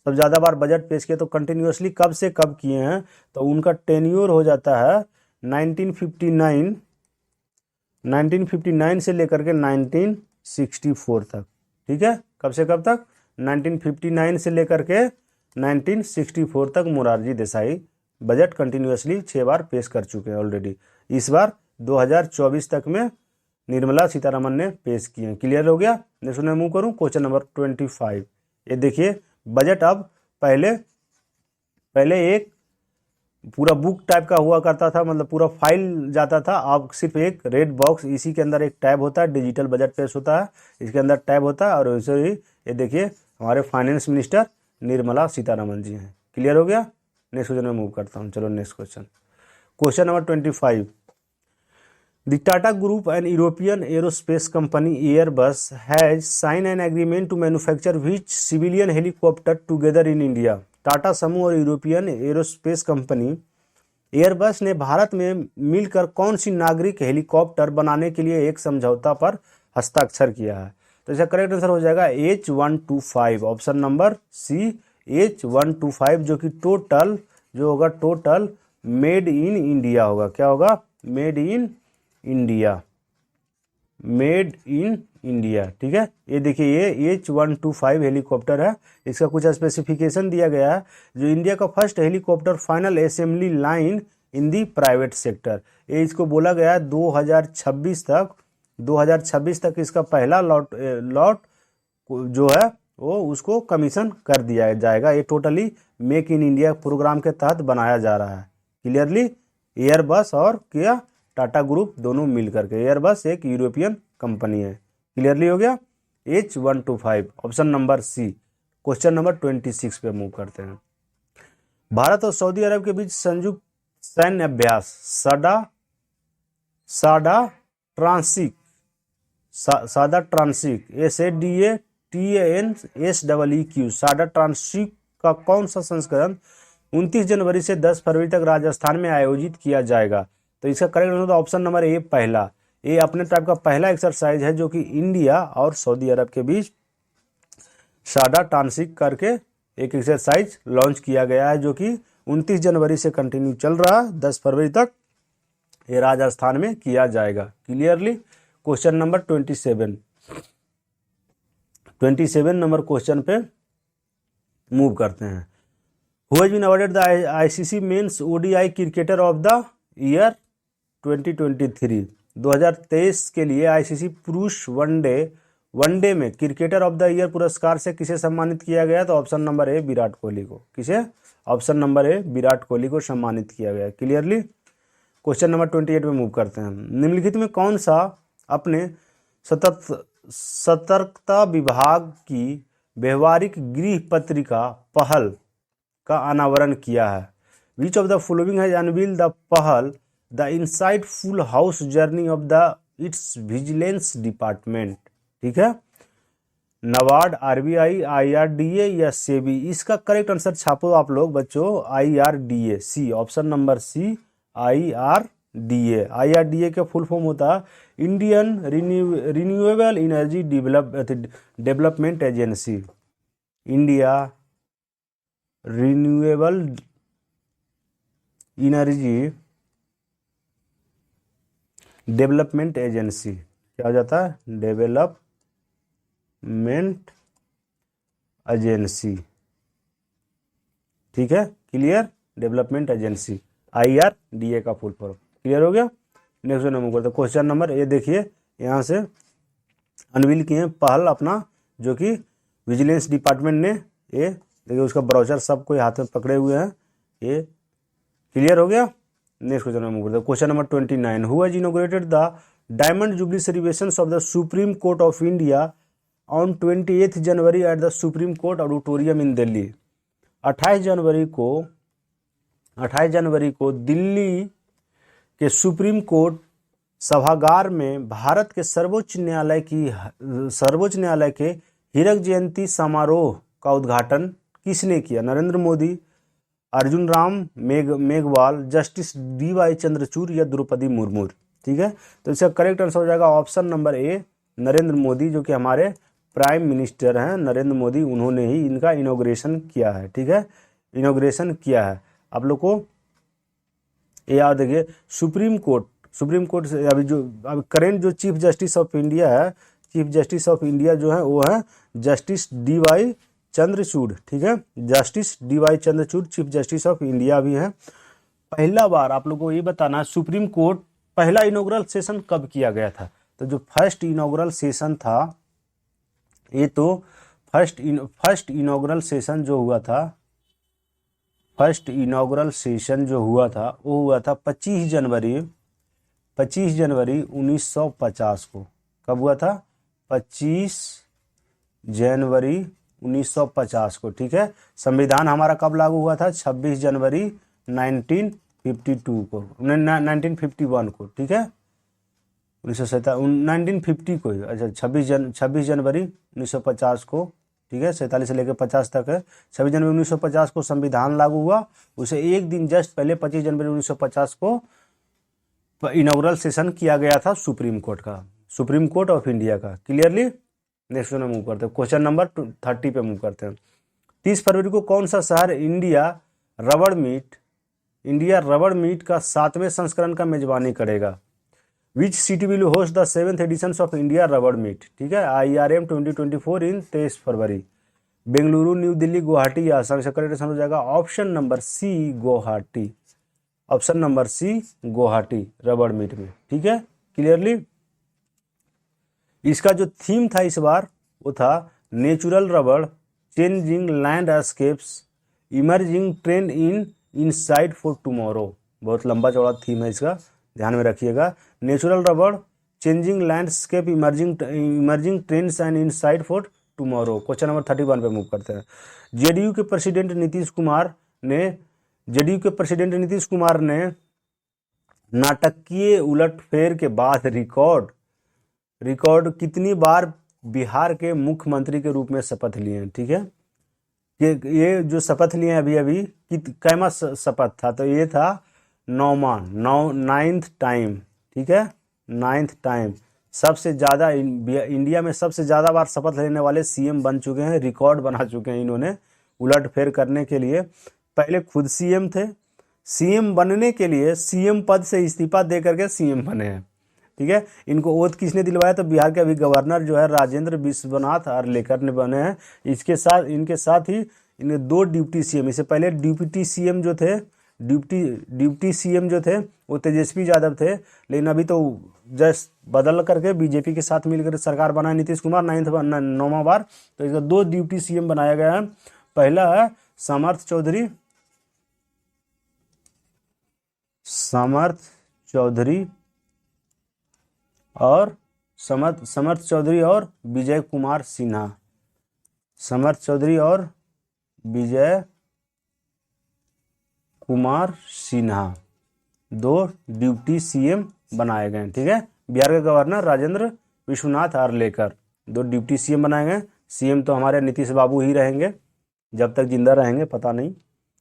सब ज़्यादा बार बजट पेश किया तो कंटिन्यूअसली कब से कब किए हैं, तो उनका टेन्योर हो जाता है 1959 से लेकर के 1964 तक। ठीक है, कब से कब तक? 1959 से लेकर के 1964 तक मोरारजी देसाई बजट कंटिन्यूअसली 6 बार पेश कर चुके हैं ऑलरेडी। इस बार 2024 तक में निर्मला सीतारमन ने पेश किए हैं। क्लियर हो गया? नेक्स्ट में मूव करूं। Question number 25। ये देखिए, बजट अब पहले एक पूरा बुक टाइप का हुआ करता था, मतलब पूरा फाइल जाता था। अब सिर्फ एक रेड बॉक्स, इसी के अंदर एक टैब होता है, डिजिटल बजट पेश होता है, इसके अंदर टैब होता है। और वैसे ही ये देखिए हमारे फाइनेंस मिनिस्टर निर्मला सीतारमन जी हैं। क्लियर हो गया? नेक्स्ट क्वेश्चन में मूव करता हूँ। चलो next question number 25। The Tata Group and European aerospace company Airbus has signed an agreement to manufacture which civilian helicopter together in India? Tata समूह और यूरोपियन एरोस्पेस कंपनी एयरबस ने भारत में मिलकर कौन सी नागरिक हेलीकॉप्टर बनाने के लिए एक समझौता पर हस्ताक्षर किया है? तो इसका करेक्ट आंसर हो जाएगा H125, ऑप्शन नंबर सी, H125, जो कि टोटल मेड इन इंडिया होगा। क्या होगा? Made in India. ठीक है, ये देखिए ये H125 हेलीकॉप्टर है। इसका कुछ स्पेसिफिकेशन दिया गया है, जो इंडिया का first helicopter final assembly line in the private sector. ये इसको बोला गया है 2026 तक इसका पहला लॉट जो है वो उसको कमीशन कर दिया जाएगा। ये totally make in India program के तहत बनाया जा रहा है। क्लियरली, एयरबस और क्या टाटा ग्रुप दोनों मिल करके। एयरबस एक यूरोपियन कंपनी है। क्लियरली हो गया? H125, option number C. Question number 26 पे मूव करते हैं। भारत और सऊदी अरब के बीच संयुक्त सैन्य अभ्यास साडा ट्रांसिक SADA ट्रांसिक SADA TANSEEQ साडा ट्रांसिक का कौन सा संस्करण 29 जनवरी से 10 फरवरी तक राजस्थान में आयोजित किया जाएगा? तो इसका करेक्ट आंसर ऑप्शन नंबर ए पहला। ये अपने टाइप का पहला एक्सरसाइज है जो कि इंडिया और सऊदी अरब के बीच साडा टानसिक करके एक एक्सरसाइज लॉन्च किया गया है, जो कि 29 जनवरी से कंटिन्यू चल रहा है, 10 फरवरी तक ये राजस्थान में किया जाएगा। Clearly? Question number 27 number question पे मूव करते हैं। Who has been awarded the ICC men's ODI cricketer of the year 2023? 2023 के लिए आईसीसी पुरुष वनडे में क्रिकेटर ऑफ द ईयर पुरस्कार से किसे सम्मानित किया गया? तो ऑप्शन नंबर ए विराट कोहली को। किसे? ऑप्शन नंबर ए विराट कोहली को सम्मानित किया गया। क्लियरली? क्वेश्चन नंबर 28 में मूव करते हैं। निम्नलिखित में कौन सा अपने सतर्कता विभाग की व्यवहारिक गृह पत्रिका पहल का अनावरण किया है? Which of the following has unveil the Pahal the insightful house journey of the its vigilance department? ठीक है, नबार्ड, आरबीआई, आईआरडीए या सेबी? इसका करेक्ट आंसर छापो आप लोग बच्चों, IRDA, C, option number C, IRDA. IRDA का फुल फॉर्म होता है Indian renewable energy development agency. India renewable energy development agency क्या हो जाता है? Development agency. ठीक है, क्लियर? डेवलपमेंट एजेंसी, आईआरडीए का फुल फॉर्म। क्लियर हो गया? नेक्स्ट नंबर करते हैं। क्वेश्चन नंबर ये देखिए, यहाँ से अनवील किए हैं पहल अपना, जो कि विजिलेंस डिपार्टमेंट ने, ये देखिए उसका ब्राउचर सब कोई हाथ में पकड़े हुए हैं। ये क्लियर हो गया? नेक्स्ट क्वेश्चन में मूव करते हैं। Question number 29, who has inaugurated the diamond jubilee celebrations of the supreme court of India on 28 January at the supreme court auditorium इन दिल्ली? 28 जनवरी को दिल्ली के सुप्रीम कोर्ट सभागार में भारत के सर्वोच्च न्यायालय के हीरक जयंती समारोह का उद्घाटन किसने किया? नरेंद्र मोदी, अर्जुन राम मेघवाल, जस्टिस डीवाई चंद्रचूड़ या द्रौपदी मुर्मू? ठीक है, तो इसका करेक्ट आंसर हो जाएगा ऑप्शन नंबर ए, नरेंद्र मोदी, जो कि हमारे प्राइम मिनिस्टर हैं नरेंद्र मोदी, उन्होंने ही इनका इनॉग्रेशन किया है। ठीक है, इनॉग्रेशन किया है। आप लोग को याद देखिए, सुप्रीम कोर्ट से अभी करेंट जो चीफ जस्टिस ऑफ इंडिया है, चीफ जस्टिस ऑफ इंडिया जो है वो है जस्टिस डीवाई चंद्रचूड़। ठीक है, justice D Y Chandrachud chief justice of India भी है। पहला बार आप लोगों को ये बताना, सुप्रीम कोर्ट पहला इनॉग्रल सेशन कब किया गया था? तो जो फर्स्ट इनॉग्रल सेशन था, ये तो फर्स्ट इनॉग्रल सेशन जो हुआ था, वो हुआ था 25 जनवरी 1950 को। कब हुआ था? 25 जनवरी 1950 को। ठीक है, संविधान हमारा कब लागू हुआ था? 26 जनवरी 1951 को। ठीक है, 1950 को ही, अच्छा 26 जनवरी 1950 को। ठीक है, 47 से लेकर 50 तक है। 26 जनवरी 1950 को संविधान लागू हुआ, उसे एक दिन जस्ट पहले 25 जनवरी 1950 को इनॉग्रल सेशन किया गया था सुप्रीम कोर्ट ऑफ इंडिया का। क्लियरली? नेक्स्ट में मूव करते हैं। क्वेश्चन नंबर 30 पे मूव करते हैं। 30 फरवरी को कौन सा शहर इंडिया रबड़ मीट का 7वें संस्करण का मेजबानी करेगा? Which city will host the 7th edition of India rubber meet? ठीक है, IRM 2024 इन 23 फरवरी। बेंगलुरु, न्यू दिल्ली, गुवाहाटी या असम? करेक्ट हो जाएगा option number C, Guwahati. Option number C, Guwahati rubber meet में। ठीक है, क्लियरली? इसका जो थीम था इस बार, वो था नेचुरल रबड़, changing landscapes, emerging trend in insight for tomorrow. बहुत लंबा चौड़ा थीम है इसका, ध्यान में रखिएगा। नेचुरल रबड़, changing landscape, emerging trends and insight for tomorrow. Question number 31 पे मूव करते हैं। जेडीयू के प्रेसिडेंट नीतीश कुमार ने नाटकीय उलटफेर के बाद रिकॉर्ड कितनी बार बिहार के मुख्यमंत्री के रूप में शपथ लिए हैं? ठीक है, कि ये जो शपथ लिए अभी अभी कि कैमा शपथ था, तो ये था नाइन्थ टाइम, ठीक है, नाइन्थ टाइम। सबसे ज़्यादा इंडिया में सबसे ज़्यादा बार शपथ लेने वाले सीएम बन चुके हैं, रिकॉर्ड बना चुके हैं इन्होंने उलटफेर करने के लिए। पहले खुद सीएम थे, सीएम बनने के लिए सीएम पद से इस्तीफा दे करके सीएम बने हैं, ठीक है। इनको ओथ किसने दिलवाया? तो बिहार के अभी गवर्नर जो है राजेंद्र विश्वनाथ आर्लेकर ने बने हैं। इनके साथ ही इनके 2 डिप्टी सीएम, इससे पहले डिप्टी सीएम जो थे वो तेजस्वी यादव थे, लेकिन अभी तो जस्ट बदल करके बीजेपी के साथ मिलकर सरकार बनाए नीतीश कुमार 9वां बार। तो इसका 2 डिप्टी सीएम बनाया गया है। पहला है समर्थ चौधरी और विजय कुमार सिन्हा। समर्थ चौधरी और विजय कुमार सिन्हा 2 डिप्टी सीएम बनाए गए, ठीक है। बिहार के governor Rajendra Vishwanath Arlekar 2 deputy CM बनाए गए। सीएम तो हमारे नीतीश बाबू ही रहेंगे जब तक जिंदा रहेंगे, पता नहीं।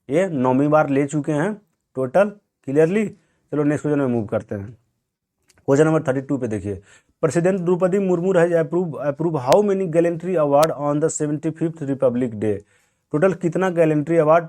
ये 9वीं बार ले चुके हैं टोटल, क्लियरली। चलो नेक्स्ट क्वेश्चन में मूव करते हैं। क्वेश्चन नंबर 32 पे देखिए, president Droupadi Murmu has approve how many gallantry award on the 75th Republic Day. Total कितना गैलेंट्री अवार्ड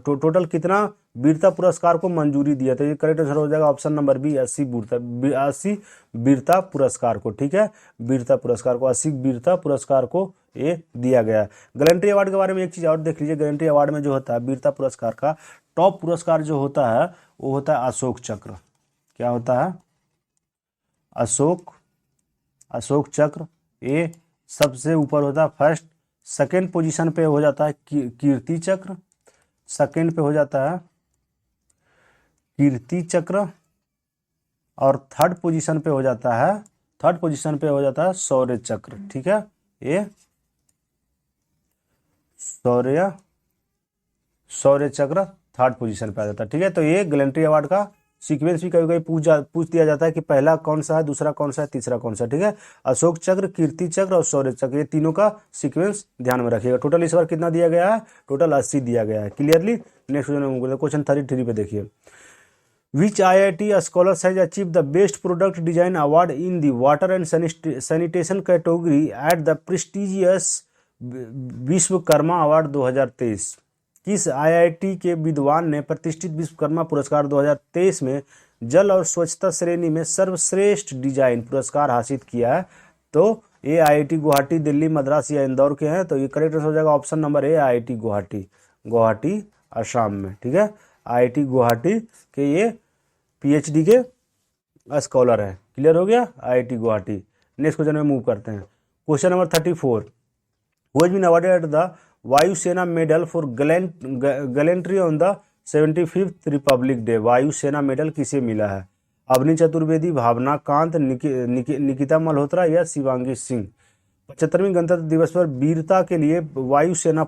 टोटल कितना वीरता पुरस्कार को मंजूरी दिया? तो ये करेक्ट आंसर हो जाएगा ऑप्शन नंबर बी, 80 वीरता पुरस्कार को, ठीक है। 80 वीरता पुरस्कार को ये दिया गया। गैलेंट्री अवार्ड के बारे में एक चीज और देख लीजिए। गैलेंट्री अवार्ड में जो होता है वीरता पुरस्कार का टॉप पुरस्कार जो होता है वो होता है अशोक चक्र। क्या होता है? अशोक चक्र। ये सबसे ऊपर होता है फर्स्ट। सेकेंड पोजीशन पे हो जाता है कीर्ति चक्र, सेकेंड पे हो जाता है कीर्ति चक्र, और थर्ड पोजीशन पे हो जाता है शौर्य चक्र, ठीक है। ये शौर्य चक्र थर्ड पोजीशन पे आ जाता है, ठीक है। तो ये गैलेंट्री अवार्ड का सीक्वेंस भी कभी कभी पूछ दिया जाता है कि पहला कौन सा है, दूसरा कौन सा है, तीसरा कौन सा है, ठीक है। अशोक चक्र, कीर्ति चक्र और शौर्य चक्र, ये तीनों का सीक्वेंस ध्यान में रखिएगा। टोटल इस बार कितना दिया गया है? टोटल 80 दिया गया है, क्लियरली। नेक्स्ट क्वेश्चन 33 पे देखिए, विच IIT scholars has achieve the best product design award in the water and sanitation category at the prestigious Vishwakarma award 2023। किस IIT के विद्वान ने प्रतिष्ठित विश्वकर्मा पुरस्कार 2023 में जल और स्वच्छता श्रेणी में सर्वश्रेष्ठ डिजाइन पुरस्कार हासिल किया है? तो ये IIT गुवाहाटी, दिल्ली, मद्रास या इंदौर के हैं। तो ये करेक्ट आंसर हो जाएगा ऑप्शन नंबर ए, IIT गुवाहाटी असम में, ठीक है। IIT गुवाहाटी के ये PhD के स्कॉलर हैं। क्लियर हो गया? IIT गुवाहाटी। नेक्स्ट क्वेश्चन में मूव करते हैं। Question number 34, who has been awarded the Vayusena medal for gallantry on the 75th Republic Day. Vayusena medal किसे मिला है? अवनी चतुर्वेदी, भावना कांत, निकिता मल्होत्रा या शिवांगी सिंह। 75वीं गणतंत्र दिवस पर वीरता के लिए वायुसेना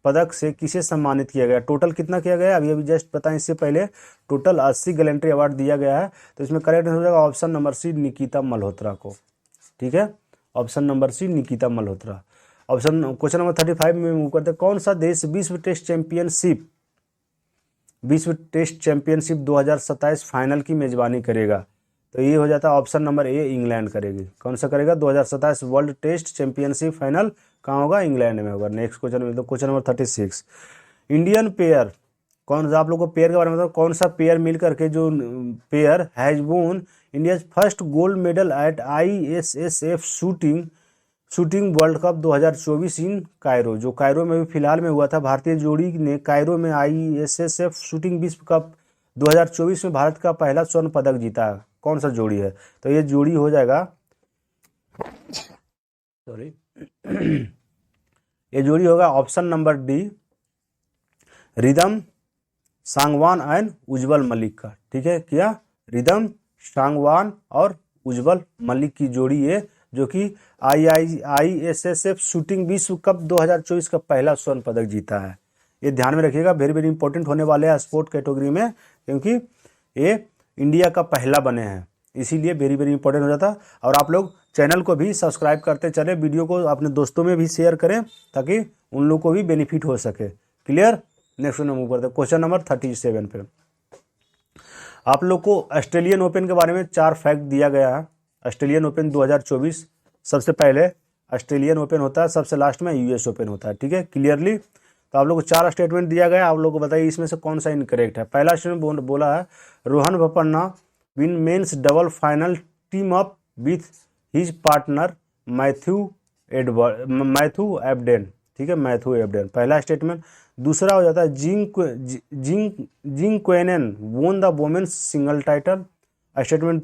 पदक से किसे सम्मानित किया गया? टोटल कितना किया गया? अभी जस्ट बताएं, इससे पहले टोटल 80 गैलेंट्री अवार्ड दिया गया है। तो इसमें करेक्ट हो जाएगा option number C, Nikita Malhotra को, ठीक है। Option number C, Nikita Malhotra. Question number 35 में मूव करते हैं। कौन सा देश विश्व टेस्ट चैंपियनशिप 2027 फाइनल की मेजबानी करेगा? तो ये हो जाता है ऑप्शन नंबर ए, इंग्लैंड करेगी। कौन सा करेगा? 2027 वर्ल्ड टेस्ट चैंपियनशिप फाइनल कहाँ होगा? इंग्लैंड में होगा। नेक्स्ट क्वेश्चन में, तो क्वेश्चन नंबर 36, इंडियन पेयर, कौन सा, आप लोगों को पेयर के बारे में बताओ, कौन सा पेयर मिल करके जो पेयर हैज वोन India first gold medal at ISSF shooting world cup 2024 in Cairo. जो कायरो में भी फिलहाल में हुआ था, भारतीय जोड़ी ने कायरो में ISSF शूटिंग विश्व कप 2024 में भारत का पहला स्वर्ण पदक जीता है। कौन सा जोड़ी है? तो ये जोड़ी हो जाएगा, सॉरी ये जोड़ी होगा option number D, Ridham Sangwan and Ujjwal Malik का, ठीक है। क्या? रिदम सांगवान और उज्जवल मलिक की जोड़ी है, जो कि ISSF शूटिंग विश्व कप 2024 का पहला स्वर्ण पदक जीता है। ये ध्यान में रखिएगा, वेरी वेरी इंपॉर्टेंट होने वाले हैं स्पोर्ट कैटेगरी में, क्योंकि ये इंडिया का पहला बने हैं, इसीलिए वेरी वेरी इंपॉर्टेंट हो जाता। और आप लोग चैनल को भी सब्सक्राइब करते चले, वीडियो को अपने दोस्तों में भी शेयर करें ताकि उन लोग को भी बेनिफिट हो सके। क्लियर। नेक्स्ट मूव करते हैं क्वेश्चन नंबर 37 पे। आप लोग को ऑस्ट्रेलियन ओपन के बारे में 4 फैक्ट दिया गया है। ऑस्ट्रेलियन ओपन 2024 सबसे पहले ऑस्ट्रेलियन ओपन होता है, सबसे लास्ट में यूएस ओपन होता है। ठीक है, क्लियरली। तो आप लोग को 4 स्टेटमेंट दिया गया है, आप लोग को बताइए इसमें से कौन सा इनकरेक्ट है। पहला स्टेटमेंट बोला है Rohan Bopanna win men's double final team up with his partner Matthew Ebden. ठीक है, मैथ्यू एबडेन पहला स्टेटमेंट। दूसरा हो जाता है Zheng Qinwen won the women's single title. Statement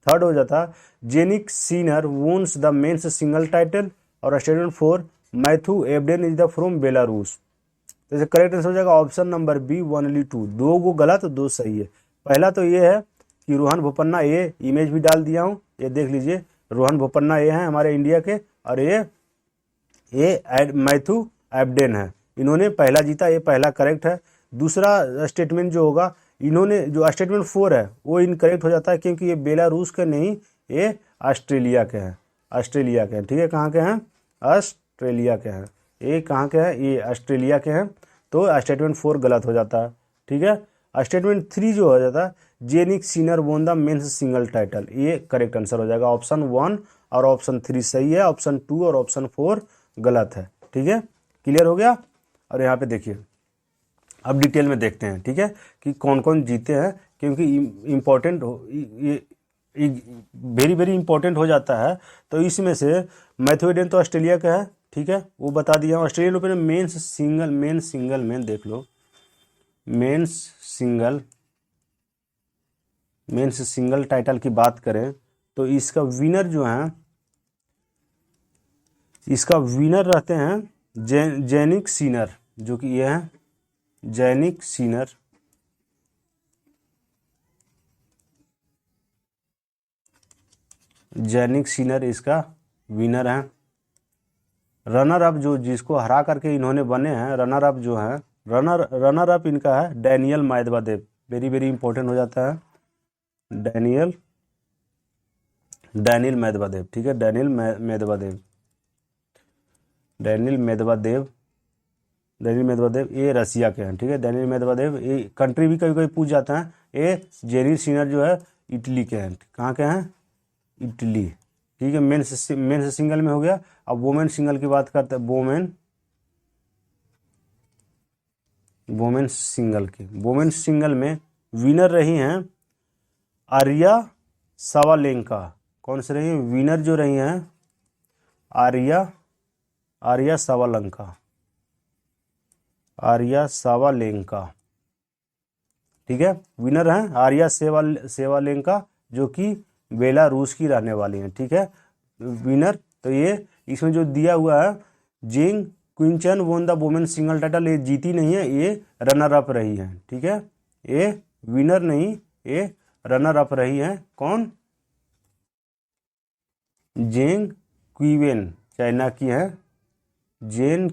third हो जाता है Jannik Sinner won the men's single title. और statement 4 Matthew Ebden is the from Belarus. तो इसे करेक्ट आंसर हो जाएगा ऑप्शन नंबर बी 1 2 गो गलत 2 सही है। पहला तो ये है कि रोहन बोपन्ना, ये इमेज भी डाल दिया हूँ, ये देख लीजिए रोहन बोपन्ना ये हैं हमारे इंडिया के, और ये मैथ्यू एबडेन है, इन्होंने पहला जीता, ये पहला करेक्ट है। दूसरा स्टेटमेंट जो होगा, इन्होंने जो स्टेटमेंट 4 है वो इनकरेक्ट हो जाता है क्योंकि ये बेलारूस के नहीं, ये ऑस्ट्रेलिया के हैं, ऑस्ट्रेलिया के हैं। ठीक है, कहाँ के हैं? ऑस्ट्रेलिया के हैं। ये कहाँ के हैं? ये ऑस्ट्रेलिया के हैं। तो स्टेटमेंट 4 गलत हो जाता है। ठीक है, स्टेटमेंट 3 जो हो जाता है Jannik Sinner won the men's single title, ये करेक्ट आंसर हो जाएगा। ऑप्शन 1 और ऑप्शन 3 सही है, ऑप्शन 2 और ऑप्शन 4 गलत है। ठीक है, क्लियर हो गया। और यहाँ पे देखिए अब डिटेल में देखते हैं, ठीक है, कि कौन कौन जीते हैं, क्योंकि इम्पोर्टेंट ये वेरी वेरी इंपॉर्टेंट हो जाता है। तो इसमें से मैथ्यू एबडेन तो ऑस्ट्रेलिया का है, ठीक है, वो बता दिया। ऑस्ट्रेलियन ओपन में मेंस सिंगल में देख लो, मेंस सिंगल टाइटल की बात करें तो इसका विनर जो है, इसका विनर रहते हैं जेनिक सीनर, जो कि ये है जेनिक सीनर। जेनिक सीनर इसका विनर है। रनर अप जो जिसको हरा करके इन्होंने बने हैं, रनर अप जो है, रनर अप इनका है Daniel Medvedev. Very very important हो जाता है, डैनियल मेदवेदेव। ठीक है, डैनियल मेदवेदेव ये रसिया के हैं। ठीक है, डैनियल मेदवेदेव, ये कंट्री भी कभी कभी पूछ जाता है। ये जेनिक सीनर जो है इटली के हैं। कहाँ के हैं? इटली। ठीक है, मेंस सिंगल में हो गया। अब वोमेन सिंगल की बात करते हैं, वोमेन सिंगल में विनर रही हैं आर्या सावालेंका। कौन से रही हैं विनर? जो रही हैं आर्या सावालेंका। ठीक है, विनर हैं आर्या सेवालेंका, जो कि बेलारूस की रहने वाली हैं। ठीक है, विनर। तो ये इसमें जो दिया हुआ है जिंग क्विंचन won the women single title, ये जीती नहीं है, ये रनर अप रही है। ठीक है, ये विनर नहीं, ये रनर अप रही है। कौन? जेंग क्वीवेन, चाइना की है, जेन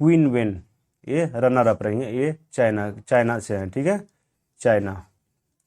क्वीनवेन, ये रनर अप रही है, ये चाइना से है। ठीक है, चाइना।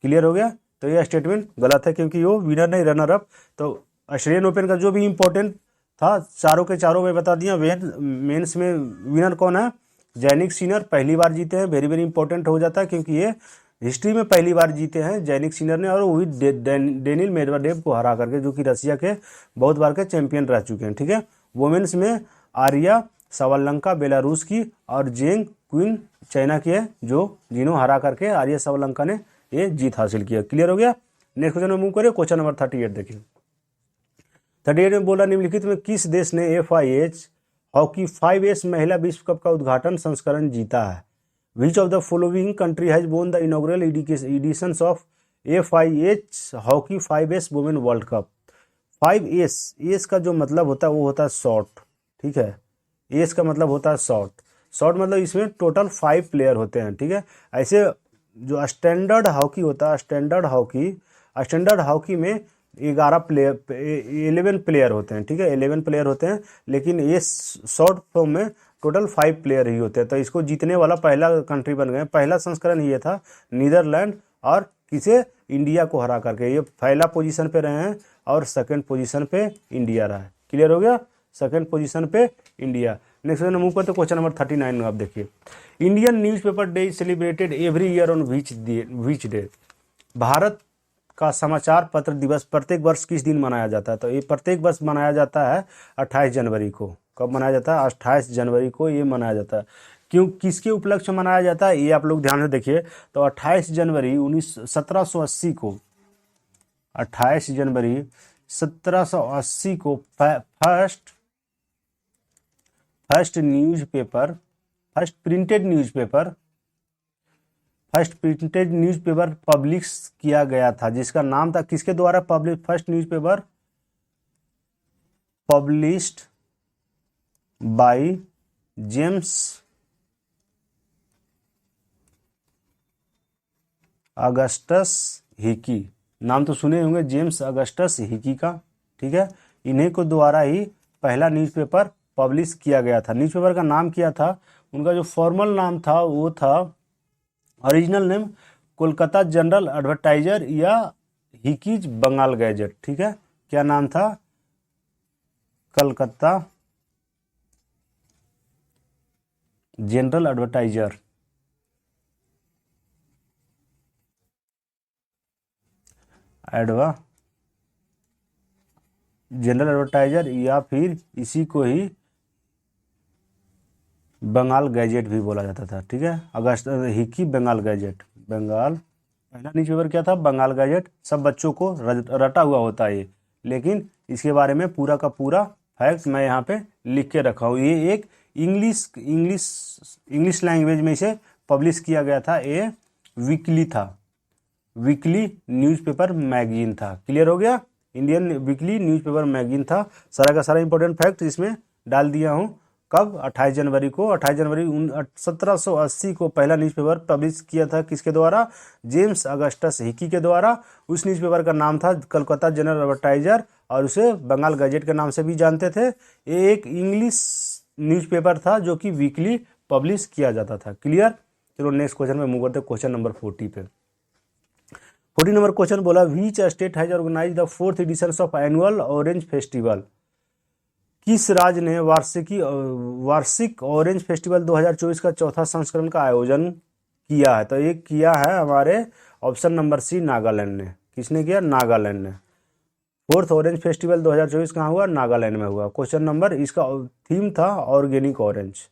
क्लियर हो गया। तो ये स्टेटमेंट गलत है क्योंकि वो विनर नहीं, रनर अप। तो ऑस्ट्रेलियन ओपन का जो भी इंपॉर्टेंट था चारों के चारों में बता दिया। मेंस में विनर कौन है? जेनिक सीनर, पहली बार जीते हैं। वेरी वेरी इंपॉर्टेंट हो जाता है क्योंकि ये हिस्ट्री में पहली बार जीते हैं जेनिक सीनर ने, और वो भी डेनियल मेदवेदेव को हरा करके, जो कि रसिया के बहुत बार के चैंपियन रह चुके हैं। ठीक है, वुमेन्स में आर्या सावालेंका बेलारूस की, और जेंग क्वीन चाइना की है, जिन्हों हरा करके आर्या सावालेंका ने ये जीत हासिल किया। क्लियर हो गया। नेक्स्ट क्वेश्चन में मूव करिए। क्वेश्चन नंबर 38 देखिए। 38 में बोला निम्नलिखित में किस देश ने FIH हॉकी 5S महिला विश्व कप का उद्घाटन संस्करण जीता है? Which of the following country has won the inaugural editions of FIH hockey 5S women world cup. 5S का जो मतलब होता है वो होता है शॉर्ट। ठीक है, एस का मतलब होता है शॉर्ट मतलब इसमें टोटल 5 प्लेयर होते हैं। ठीक है, ऐसे जो स्टैंडर्ड हॉकी होता है, स्टैंडर्ड हॉकी में 11 प्लेयर 11 प्लेयर होते हैं। ठीक है, 11 प्लेयर होते हैं, लेकिन ये शॉर्ट फॉर्म में टोटल 5 प्लेयर ही होते हैं। तो इसको जीतने वाला पहला कंट्री बन गए। पहला संस्करण ये था नीदरलैंड, और किसे? इंडिया को हरा करके। ये पहला पोजीशन पे रहे हैं और सेकंड पोजीशन पे इंडिया रहा है। क्लियर हो गया, सेकंड पोजीशन पे इंडिया। नेक्स्ट क्वेश्चन मूव करते, क्वेश्चन नंबर 39 में आप देखिए, Indian newspaper day is celebrated every year on which day. Bharat का समाचार पत्र दिवस प्रत्येक वर्ष किस दिन मनाया जाता है? तो ये प्रत्येक वर्ष मनाया जाता है 28 जनवरी को। कब मनाया जाता है? 28 जनवरी को ये मनाया जाता है। क्यों, किसके उपलक्ष्य में मनाया जाता है, ये आप लोग ध्यान से देखिए। तो 28 जनवरी 1780 को, 28 जनवरी 1780 को फर्स्ट प्रिंटेड न्यूज़पेपर पब्लिश किया गया था, जिसका नाम था, किसके द्वारा first newspaper published by James Augustus Hicky. नाम तो सुने होंगे, जेम्स अगस्टस हिकी का, ठीक है। इन्हीं को द्वारा ही पहला न्यूज़पेपर पब्लिश किया गया था। न्यूज़पेपर का नाम क्या था? उनका जो फॉर्मल नाम था वो था, original name Kolkata general advertiser या हिकीज बंगाल गैजेट, ठीक है। क्या नाम था? Calcutta general advertiser, general advertiser, या फिर इसी को ही बंगाल गैजेट भी बोला जाता था, ठीक है। अगस्त हिकी बंगाल गैजेट, पहला न्यूज़पेपर क्या था? बंगाल गैजेट। सब बच्चों को रटा हुआ होता है ये, लेकिन इसके बारे में पूरा का पूरा फैक्ट मैं यहाँ पे लिख के रखा हूँ। ये एक इंग्लिश लैंग्वेज में इसे पब्लिश किया गया था। ये वीकली न्यूज़पेपर मैगजीन था। क्लियर हो गया, इंडियन वीकली न्यूज़पेपर मैगजीन था। सारा का सारा इंपॉर्टेंट फैक्ट इसमें डाल दिया हूँ। कब? 28 जनवरी को। 28 जनवरी 1780 को पहला न्यूज़पेपर पब्लिश किया था, किसके द्वारा? जेम्स अगस्टस हिकी के द्वारा। उस न्यूज़पेपर का नाम था कलकत्ता जनरल एडवर्टाइजर, और उसे बंगाल गैजेट के नाम से भी जानते थे। ये एक इंग्लिश न्यूज़पेपर था जो कि वीकली पब्लिश किया जाता था। क्लियर। चलो नेक्स्ट क्वेश्चन में मूव करते हैं, क्वेश्चन नंबर 40 पे। 40 नंबर क्वेश्चन बोला, which state has organised the 4th edition of annual orange festival. किस राज्य ने वार्षिक ऑरेंज फेस्टिवल 2024 का चौथा संस्करण का आयोजन किया है? तो ये किया है हमारे ऑप्शन नंबर सी, नागालैंड ने। किसने किया? नागालैंड ने। 4th ऑरेंज फेस्टिवल 2024 कहाँ हुआ? नागालैंड में हुआ। क्वेश्चन नंबर, इसका थीम था ऑर्गेनिक ऑरेंज।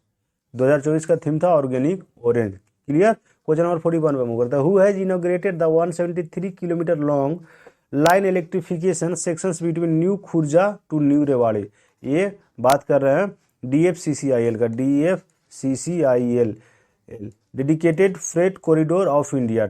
2024 का थीम था organic orange. Clear. Question number 41 पे मूव करता है, who has inaugurated the 173 kilometre long line electrification sections between New Khurja to New Rewari. ये बात कर रहे हैं DFCCIL का, DFCCIL, dedicated freight corridor of India,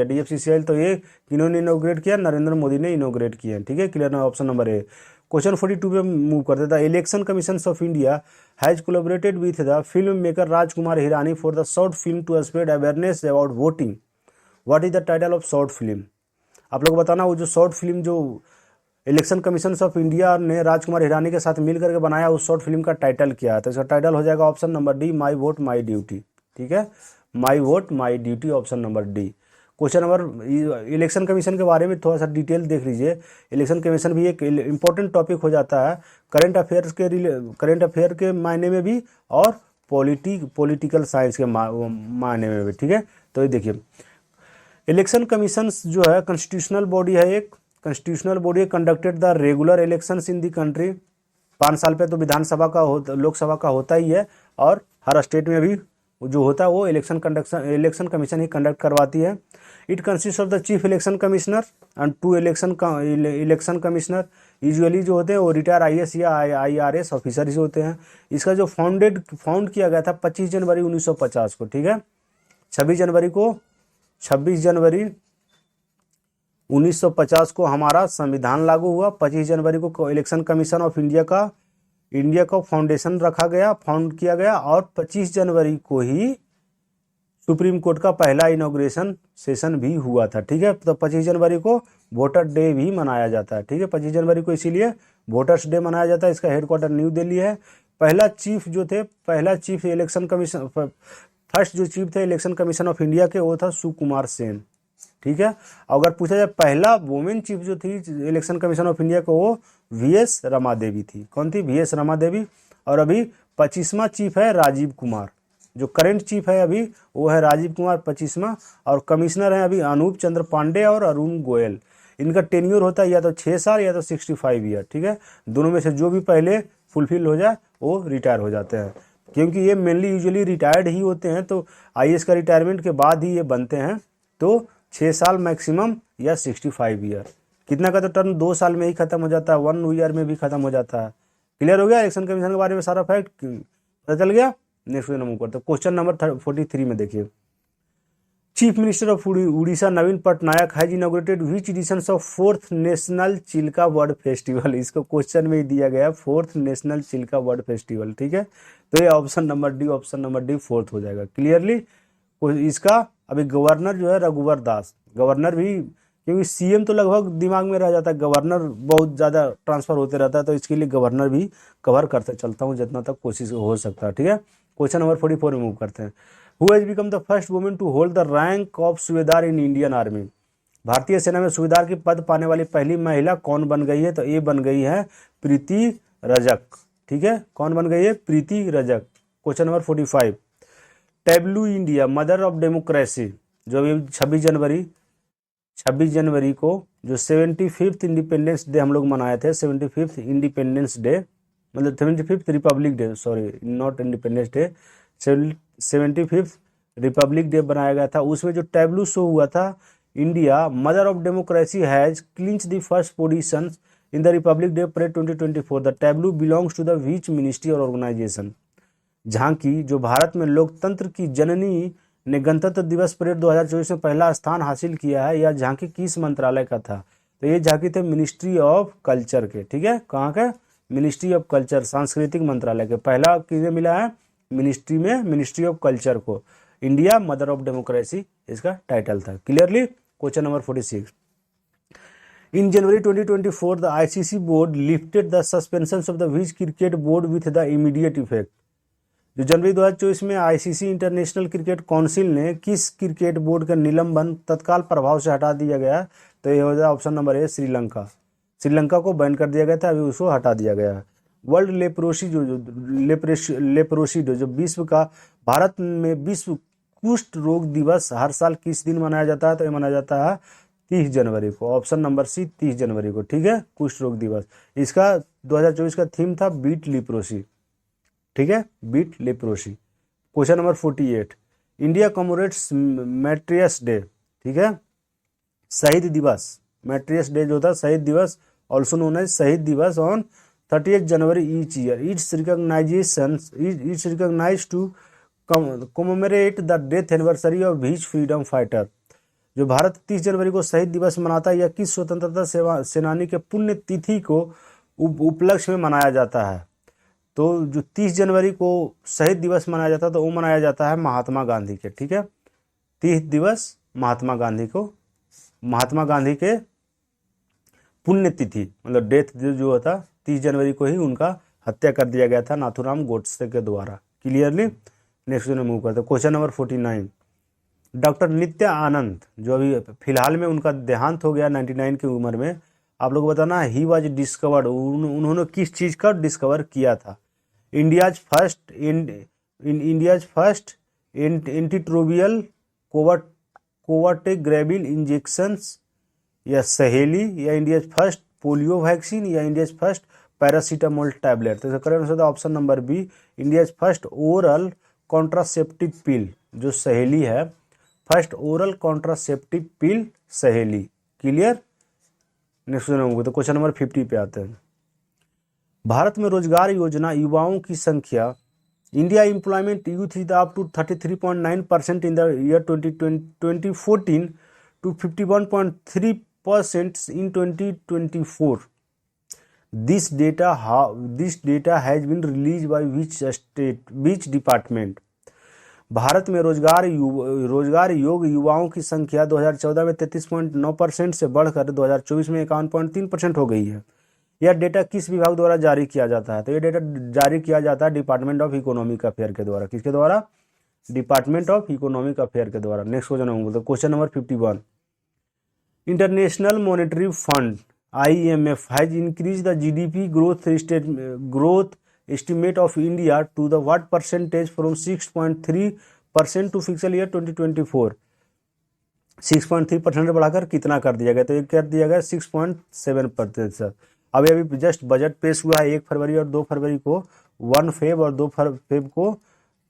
DFCCIL। तो ये किन्होंने इनोग्रेट किया? नरेंद्र मोदी ने इनोग्रेट किया, ठीक है। क्लियर ना, ऑप्शन नंबर ए। क्वेश्चन 42 पे मूव करते थे, election commission of India has collaborated with the film maker Rajkumar Hirani for the short film to spread awareness about voting. What is the title of short film? आप लोग बताना, वो जो short film जो election commission of India ने राजकुमार हिरानी के साथ मिल करके बनाया, उस शॉर्ट फिल्म का टाइटल क्या है? तो इसका टाइटल हो जाएगा option number D, my vote my duty, ठीक है। माई vote my duty, option number D. Question number, election commission के बारे में थोड़ा सा डिटेल देख लीजिए। इलेक्शन कमीशन भी एक इम्पोर्टेंट टॉपिक हो जाता है करंट अफेयर के मायने में भी, और पॉलिटिकल साइंस के मायने में भी, ठीक है। तो ये देखिए, इलेक्शन कमीशन जो है कॉन्स्टिट्यूशनल बॉडी है, एक constitutional body conducted the regular elections in the country. 5 साल पे तो विधानसभा का लोकसभा का होता ही है, और हर स्टेट में भी जो होता है वो इलेक्शन कमीशन ही कंडक्ट करवाती है। It consist of the chief election commissioner and 2 election commissioner. Usually जो होते हैं वो रिटायर IAS या IRS ऑफिसर ही होते हैं। इसका जो फाउंड किया गया था 25 जनवरी 1950 को, ठीक है। 26 जनवरी 1950 को हमारा संविधान लागू हुआ। 25 जनवरी को इलेक्शन कमीशन ऑफ इंडिया का फाउंडेशन फाउंड किया गया, और 25 जनवरी को ही सुप्रीम कोर्ट का पहला इनॉग्रेशन सेशन भी हुआ था, ठीक है। तो 25 जनवरी को वोटर डे भी मनाया जाता है, ठीक है। 25 जनवरी को इसीलिए वोटर्स डे मनाया जाता है। इसका हेडक्वार्टर न्यू दिल्ली है। पहला चीफ इलेक्शन कमीशन, फर्स्ट जो चीफ थे इलेक्शन कमीशन ऑफ इंडिया के, वो था सुकुमार सेन, ठीक है। अगर पूछा जाए पहला वुमेन चीफ जो थी इलेक्शन कमीशन ऑफ इंडिया को, वो वीएस रमा देवी थी। कौन थी? वीएस रमा देवी। और अभी 25वां चीफ है राजीव कुमार। जो करंट चीफ है अभी वो है राजीव कुमार 25वां। और कमिश्नर है अभी अनूप चंद्र पांडे और अरुण गोयल। इनका टेन्योर होता है या तो 6 साल या तो 65 ईयर, ठीक है। दोनों में से जो भी पहले फुलफिल हो जाए वो रिटायर हो जाते हैं, क्योंकि ये मेनली यूजुअली रिटायर्ड ही होते हैं, तो आईएएस का रिटायरमेंट के बाद ही ये बनते हैं। तो 6 साल मैक्सिमम या 65 ईयर। कितना का तो टर्म 2 साल में ही खत्म हो जाता है, 1 ईयर में भी खत्म हो जाता है। क्लियर हो गया इलेक्शन कमीशन के बारे में सारा फैक्ट पता चल गया। नेक्स्ट क्वेश्चन मूव करते हैं। क्वेश्चन नंबर 43 में देखिए, chief minister of Orissa Naveen Patnaik has inaugurated which editions of 4th national Chilika bird festival. इसको क्वेश्चन में ही दिया गया 4th national Chilika bird festival, ठीक है। तो ये ऑप्शन नंबर डी 4th हो जाएगा क्लियरली। इसका अभी गवर्नर जो है रघुवर दास, गवर्नर भी, क्योंकि सीएम तो लगभग दिमाग में रह जाता है, गवर्नर बहुत ज़्यादा ट्रांसफर होते रहता है, तो इसके लिए गवर्नर भी कवर करते चलता हूँ जितना तक कोशिश हो सकता है, ठीक है। क्वेश्चन नंबर 44 में मूव करते हैं। Who has become the first women to hold the rank of Subedar in Indian army. भारतीय सेना में सूबेदार की पद पाने वाली पहली महिला कौन बन गई है? तो ये बन गई है प्रीति रजक, ठीक है। कौन बन गई है? Preeti Rajak. Question number 45, tableau India mother of democracy, जो अभी 26 जनवरी को जो 75th इंडिपेंडेंस डे हम लोग मनाए थे, 75th इंडिपेंडेंस डे, मतलब 75th Republic Day, sorry not Independence Day, 75th Republic Day बनाया गया था। उसमें जो टैब्लू शो हुआ था, India mother of democracy has clinch the first position in the Republic Day parade 2024। The tableau belongs to the which ministry और organisation. झांकी जो भारत में लोकतंत्र की जननी ने गणतंत्र दिवस परेड 2024 में पहला स्थान हासिल किया है, यह झांकी किस मंत्रालय का था? तो ये झांकी थे मिनिस्ट्री ऑफ कल्चर के, ठीक है। कहाँ का? मिनिस्ट्री ऑफ कल्चर, सांस्कृतिक मंत्रालय के। पहला किसे मिला है? मिनिस्ट्री में, मिनिस्ट्री ऑफ कल्चर को। इंडिया मदर ऑफ डेमोक्रेसी इसका टाइटल था clearly. Question number 46, in January 2024 the ICC board lifted the suspension of the which cricket board with the immediate effect. जो जनवरी 2024 में आईसीसी इंटरनेशनल क्रिकेट काउंसिल ने किस cricket board का निलंबन तत्काल प्रभाव से हटा दिया गया? तो ये हो जाए ऑप्शन नंबर ए श्रीलंका। श्रीलंका को बैन कर दिया गया था, अभी उसको हटा दिया गया है। वर्ल्ड लेप्रोसी लेप्रोसी जो विश्व का, भारत में विश्व कुष्ठ रोग दिवस हर साल किस दिन मनाया जाता है? तो ये मनाया जाता है 30 जनवरी को। ऑप्शन नंबर सी 30 जनवरी को, ठीक है। कुष्ठ रोग दिवस, इसका 2024 का थीम था बीट लेप्रोसी, ठीक है, beat leprosy. Question number 48, India commemorates martyrs day, ठीक है, शहीद दिवस। मैट्रियस डे जो था शहीद दिवस, also known as Shaheed Diwas, on 30th January each year. It's recognised to commemorate the death anniversary of which freedom fighter. जो भारत 30 जनवरी को शहीद दिवस मनाता है, या किस स्वतंत्रता सेनानी के पुण्य तिथि को उपलक्ष्य में मनाया जाता है? तो जो 30 जनवरी को शहीद दिवस मनाया जाता है, तो वो मनाया जाता है महात्मा गांधी के, ठीक है। 30 दिवस महात्मा गांधी को, महात्मा गांधी के पुण्यतिथि, मतलब डेथ जो होता 30 जनवरी को ही उनका हत्या कर दिया गया था नाथूराम गोडसे के द्वारा क्लियरली। नेक्स्ट क्वेश्चन मूव करते हैं। क्वेश्चन नंबर 49, डॉक्टर नित्या आनंद जो अभी फिलहाल में उनका देहांत हो गया 99 की उम्र में, आप लोग बताना ही वाज डिस्कवर्ड, उन्होंने किस चीज़ का डिस्कवर किया था? इंडियाज फर्स्ट एंटीट्रोबियल कोवाटेग्रेबिल इंजेक्शंस, या सहेली, या इंडियाज फर्स्ट पोलियो वैक्सीन, या इंडियाज फर्स्ट पैरासीटामोल टैबलेट। तो correct answer option number B, India's first oral contraceptive pill जो सहेली है, first oral contraceptive pill Saheli. Clear. Next तो क्वेश्चन नंबर 50 पे आते हैं। भारत में रोजगार योजना युवाओं की संख्या, India employment youth is up to 33.9% in the year 2014 to 51.3% in 2024. This data has been released by which department? Bharat में रोजगार योग्य युवाओं की संख्या 2014 में 33.9% से बढ़कर 2024 में 51.3% हो गई है। यह डेटा किस विभाग द्वारा जारी किया जाता है? तो यह डेटा जारी किया जाता है डिपार्टमेंट ऑफ इकोनॉमिक अफेयर के द्वारा। किसके द्वारा? डिपार्टमेंट ऑफ इकोनॉमिक अफेयर के द्वारा। नेक्स्ट क्वेश्चन हम बोलते हैं question number 51, international monetary fund IMF has increase the GDP growth estimate of India to the what percentage from 6.3% to fiscal year 2024। 6.3% बढ़ाकर कितना कर दिया गया, तो ये कर दिया गया 6.7%। अभी अभी जस्ट बजट पेश हुआ है 1 फरवरी और 2 फरवरी को, 1 फेब और 2 फेब को,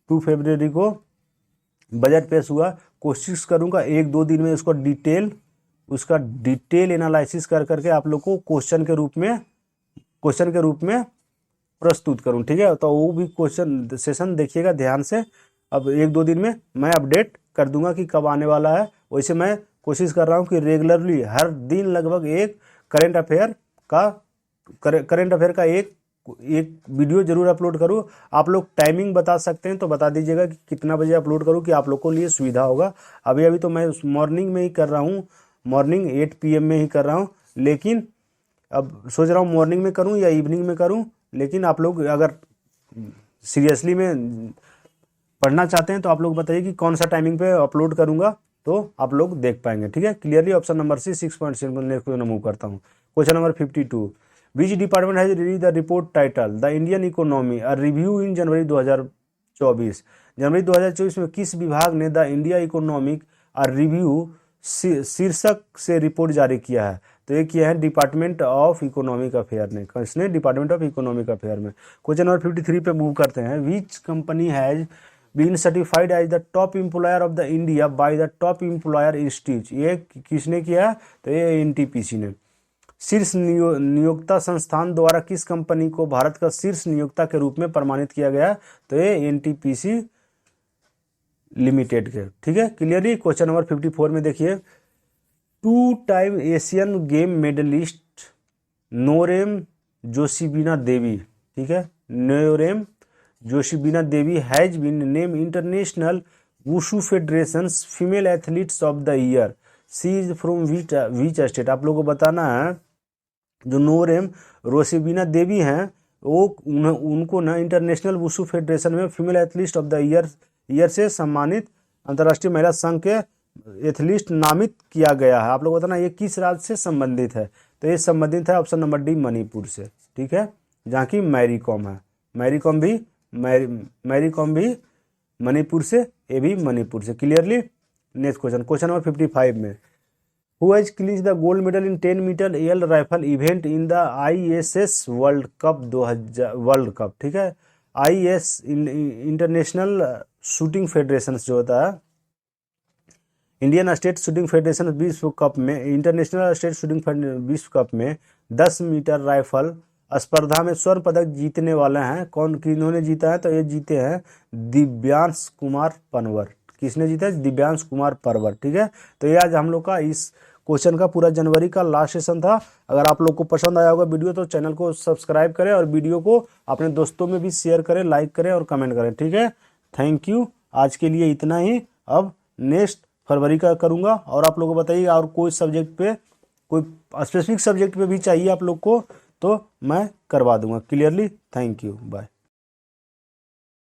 2 फरवरी को बजट पेश हुआ। कोशिश करूंगा 1-2 दिन में उसका डिटेल एनालिसिस कर करके आप लोग को क्वेश्चन के रूप में प्रस्तुत करूं, ठीक है। तो वो भी क्वेश्चन सेशन देखिएगा ध्यान से। अब 1-2 दिन में मैं अपडेट कर दूंगा कि कब आने वाला है। वैसे मैं कोशिश कर रहा हूं कि रेगुलरली हर दिन लगभग एक करंट अफेयर का एक वीडियो जरूर अपलोड करूं। आप लोग टाइमिंग बता सकते हैं तो बता दीजिएगा कि कितना बजे अपलोड करूं कि आप लोग को लिए सुविधा होगा। अभी तो मैं मॉर्निंग में ही कर रहा हूं, मॉर्निंग 8 PM में ही कर रहा हूं, लेकिन अब सोच रहा हूं मॉर्निंग में करूं या इवनिंग में करूं। लेकिन आप लोग अगर सीरियसली में पढ़ना चाहते हैं तो आप लोग बताइए कि कौन सा टाइमिंग पे अपलोड करूंगा, तो आप लोग देख पाएंगे, ठीक है। Clearly option number C 6.7 next question move करता हूँ। Question number 52, which department has release the report title the Indian economy a review in January 2024। जनवरी 2024 में किस विभाग ने the India economic a review शीर्षक से रिपोर्ट जारी किया है, तो ये किया है डिपार्टमेंट ऑफ इकोनॉमिक अफेयर ने। किसने? डिपार्टमेंट ऑफ इकोनॉमिक अफेयर में। क्वेश्चन नंबर 53 पे मूव करते हैं। Which company has been certified as the top employer of the India by the top employer institute, ये किसने किया? तो ये NTPC ने। शीर्ष नियोक्ता संस्थान द्वारा किस कंपनी को भारत का शीर्ष नियोक्ता के रूप में प्रमाणित किया गया? तो ये NTPC लिमिटेड के, ठीक है। क्लियरली क्वेश्चन नंबर 54 में देखिए, 2 time Asian game medalist Naorem Roshibina Devi, ठीक है, Naorem Roshibina Devi has been name International Wushu Federation female athletes of the year. She is from which state? आप लोगों को बताना है जो नोरेम जोशीबिना देवी हैं वो उनको ना इंटरनेशनल वुशु फेडरेशन में female athlete of the year से सम्मानित अंतर्राष्ट्रीय महिला संघ के एथलीट नामित किया गया है। आप लोग बताना ये किस राज्य से संबंधित है? तो ये संबंधित है ऑप्शन नंबर D मणिपुर से, ठीक है, जहाँ की मैरी कॉम है। मैरी कॉम भी मणिपुर से, ये भी मणिपुर से। क्लियरली नेक्स्ट क्वेश्चन नंबर 55 में, who has clinch the gold medal in 10 metre air rifle event in the ISS world cup, ठीक है। IS इंटरनेशनल शूटिंग फेडरेशन जो होता है, इंडियन स्टेट शूटिंग फेडरेशन विश्व कप में, इंटरनेशनल स्टेट शूटिंग विश्व cup में 10 मीटर राइफल स्पर्धा में स्वर्ण पदक जीतने वाले हैं। किन्होंने जीता है? तो ये जीते हैं दिव्यांश कुमार पनवर। किसने जीता है? दिव्यांश कुमार परवर, ठीक है। तो ये आज हम लोग का इस क्वेश्चन का पूरा जनवरी का लास्ट सेशन था। अगर आप लोग को पसंद आया होगा वीडियो तो चैनल को सब्सक्राइब करें और वीडियो को अपने दोस्तों में भी शेयर करें, लाइक करें और कमेंट करें, ठीक है। थैंक यू, आज के लिए इतना ही। अब नेक्स्ट फरवरी का करूंगा और आप लोगों को बताइए और कोई सब्जेक्ट पे, कोई स्पेसिफिक सब्जेक्ट पे भी चाहिए आप लोग को तो मैं करवा दूंगा। Clearly thank you, bye.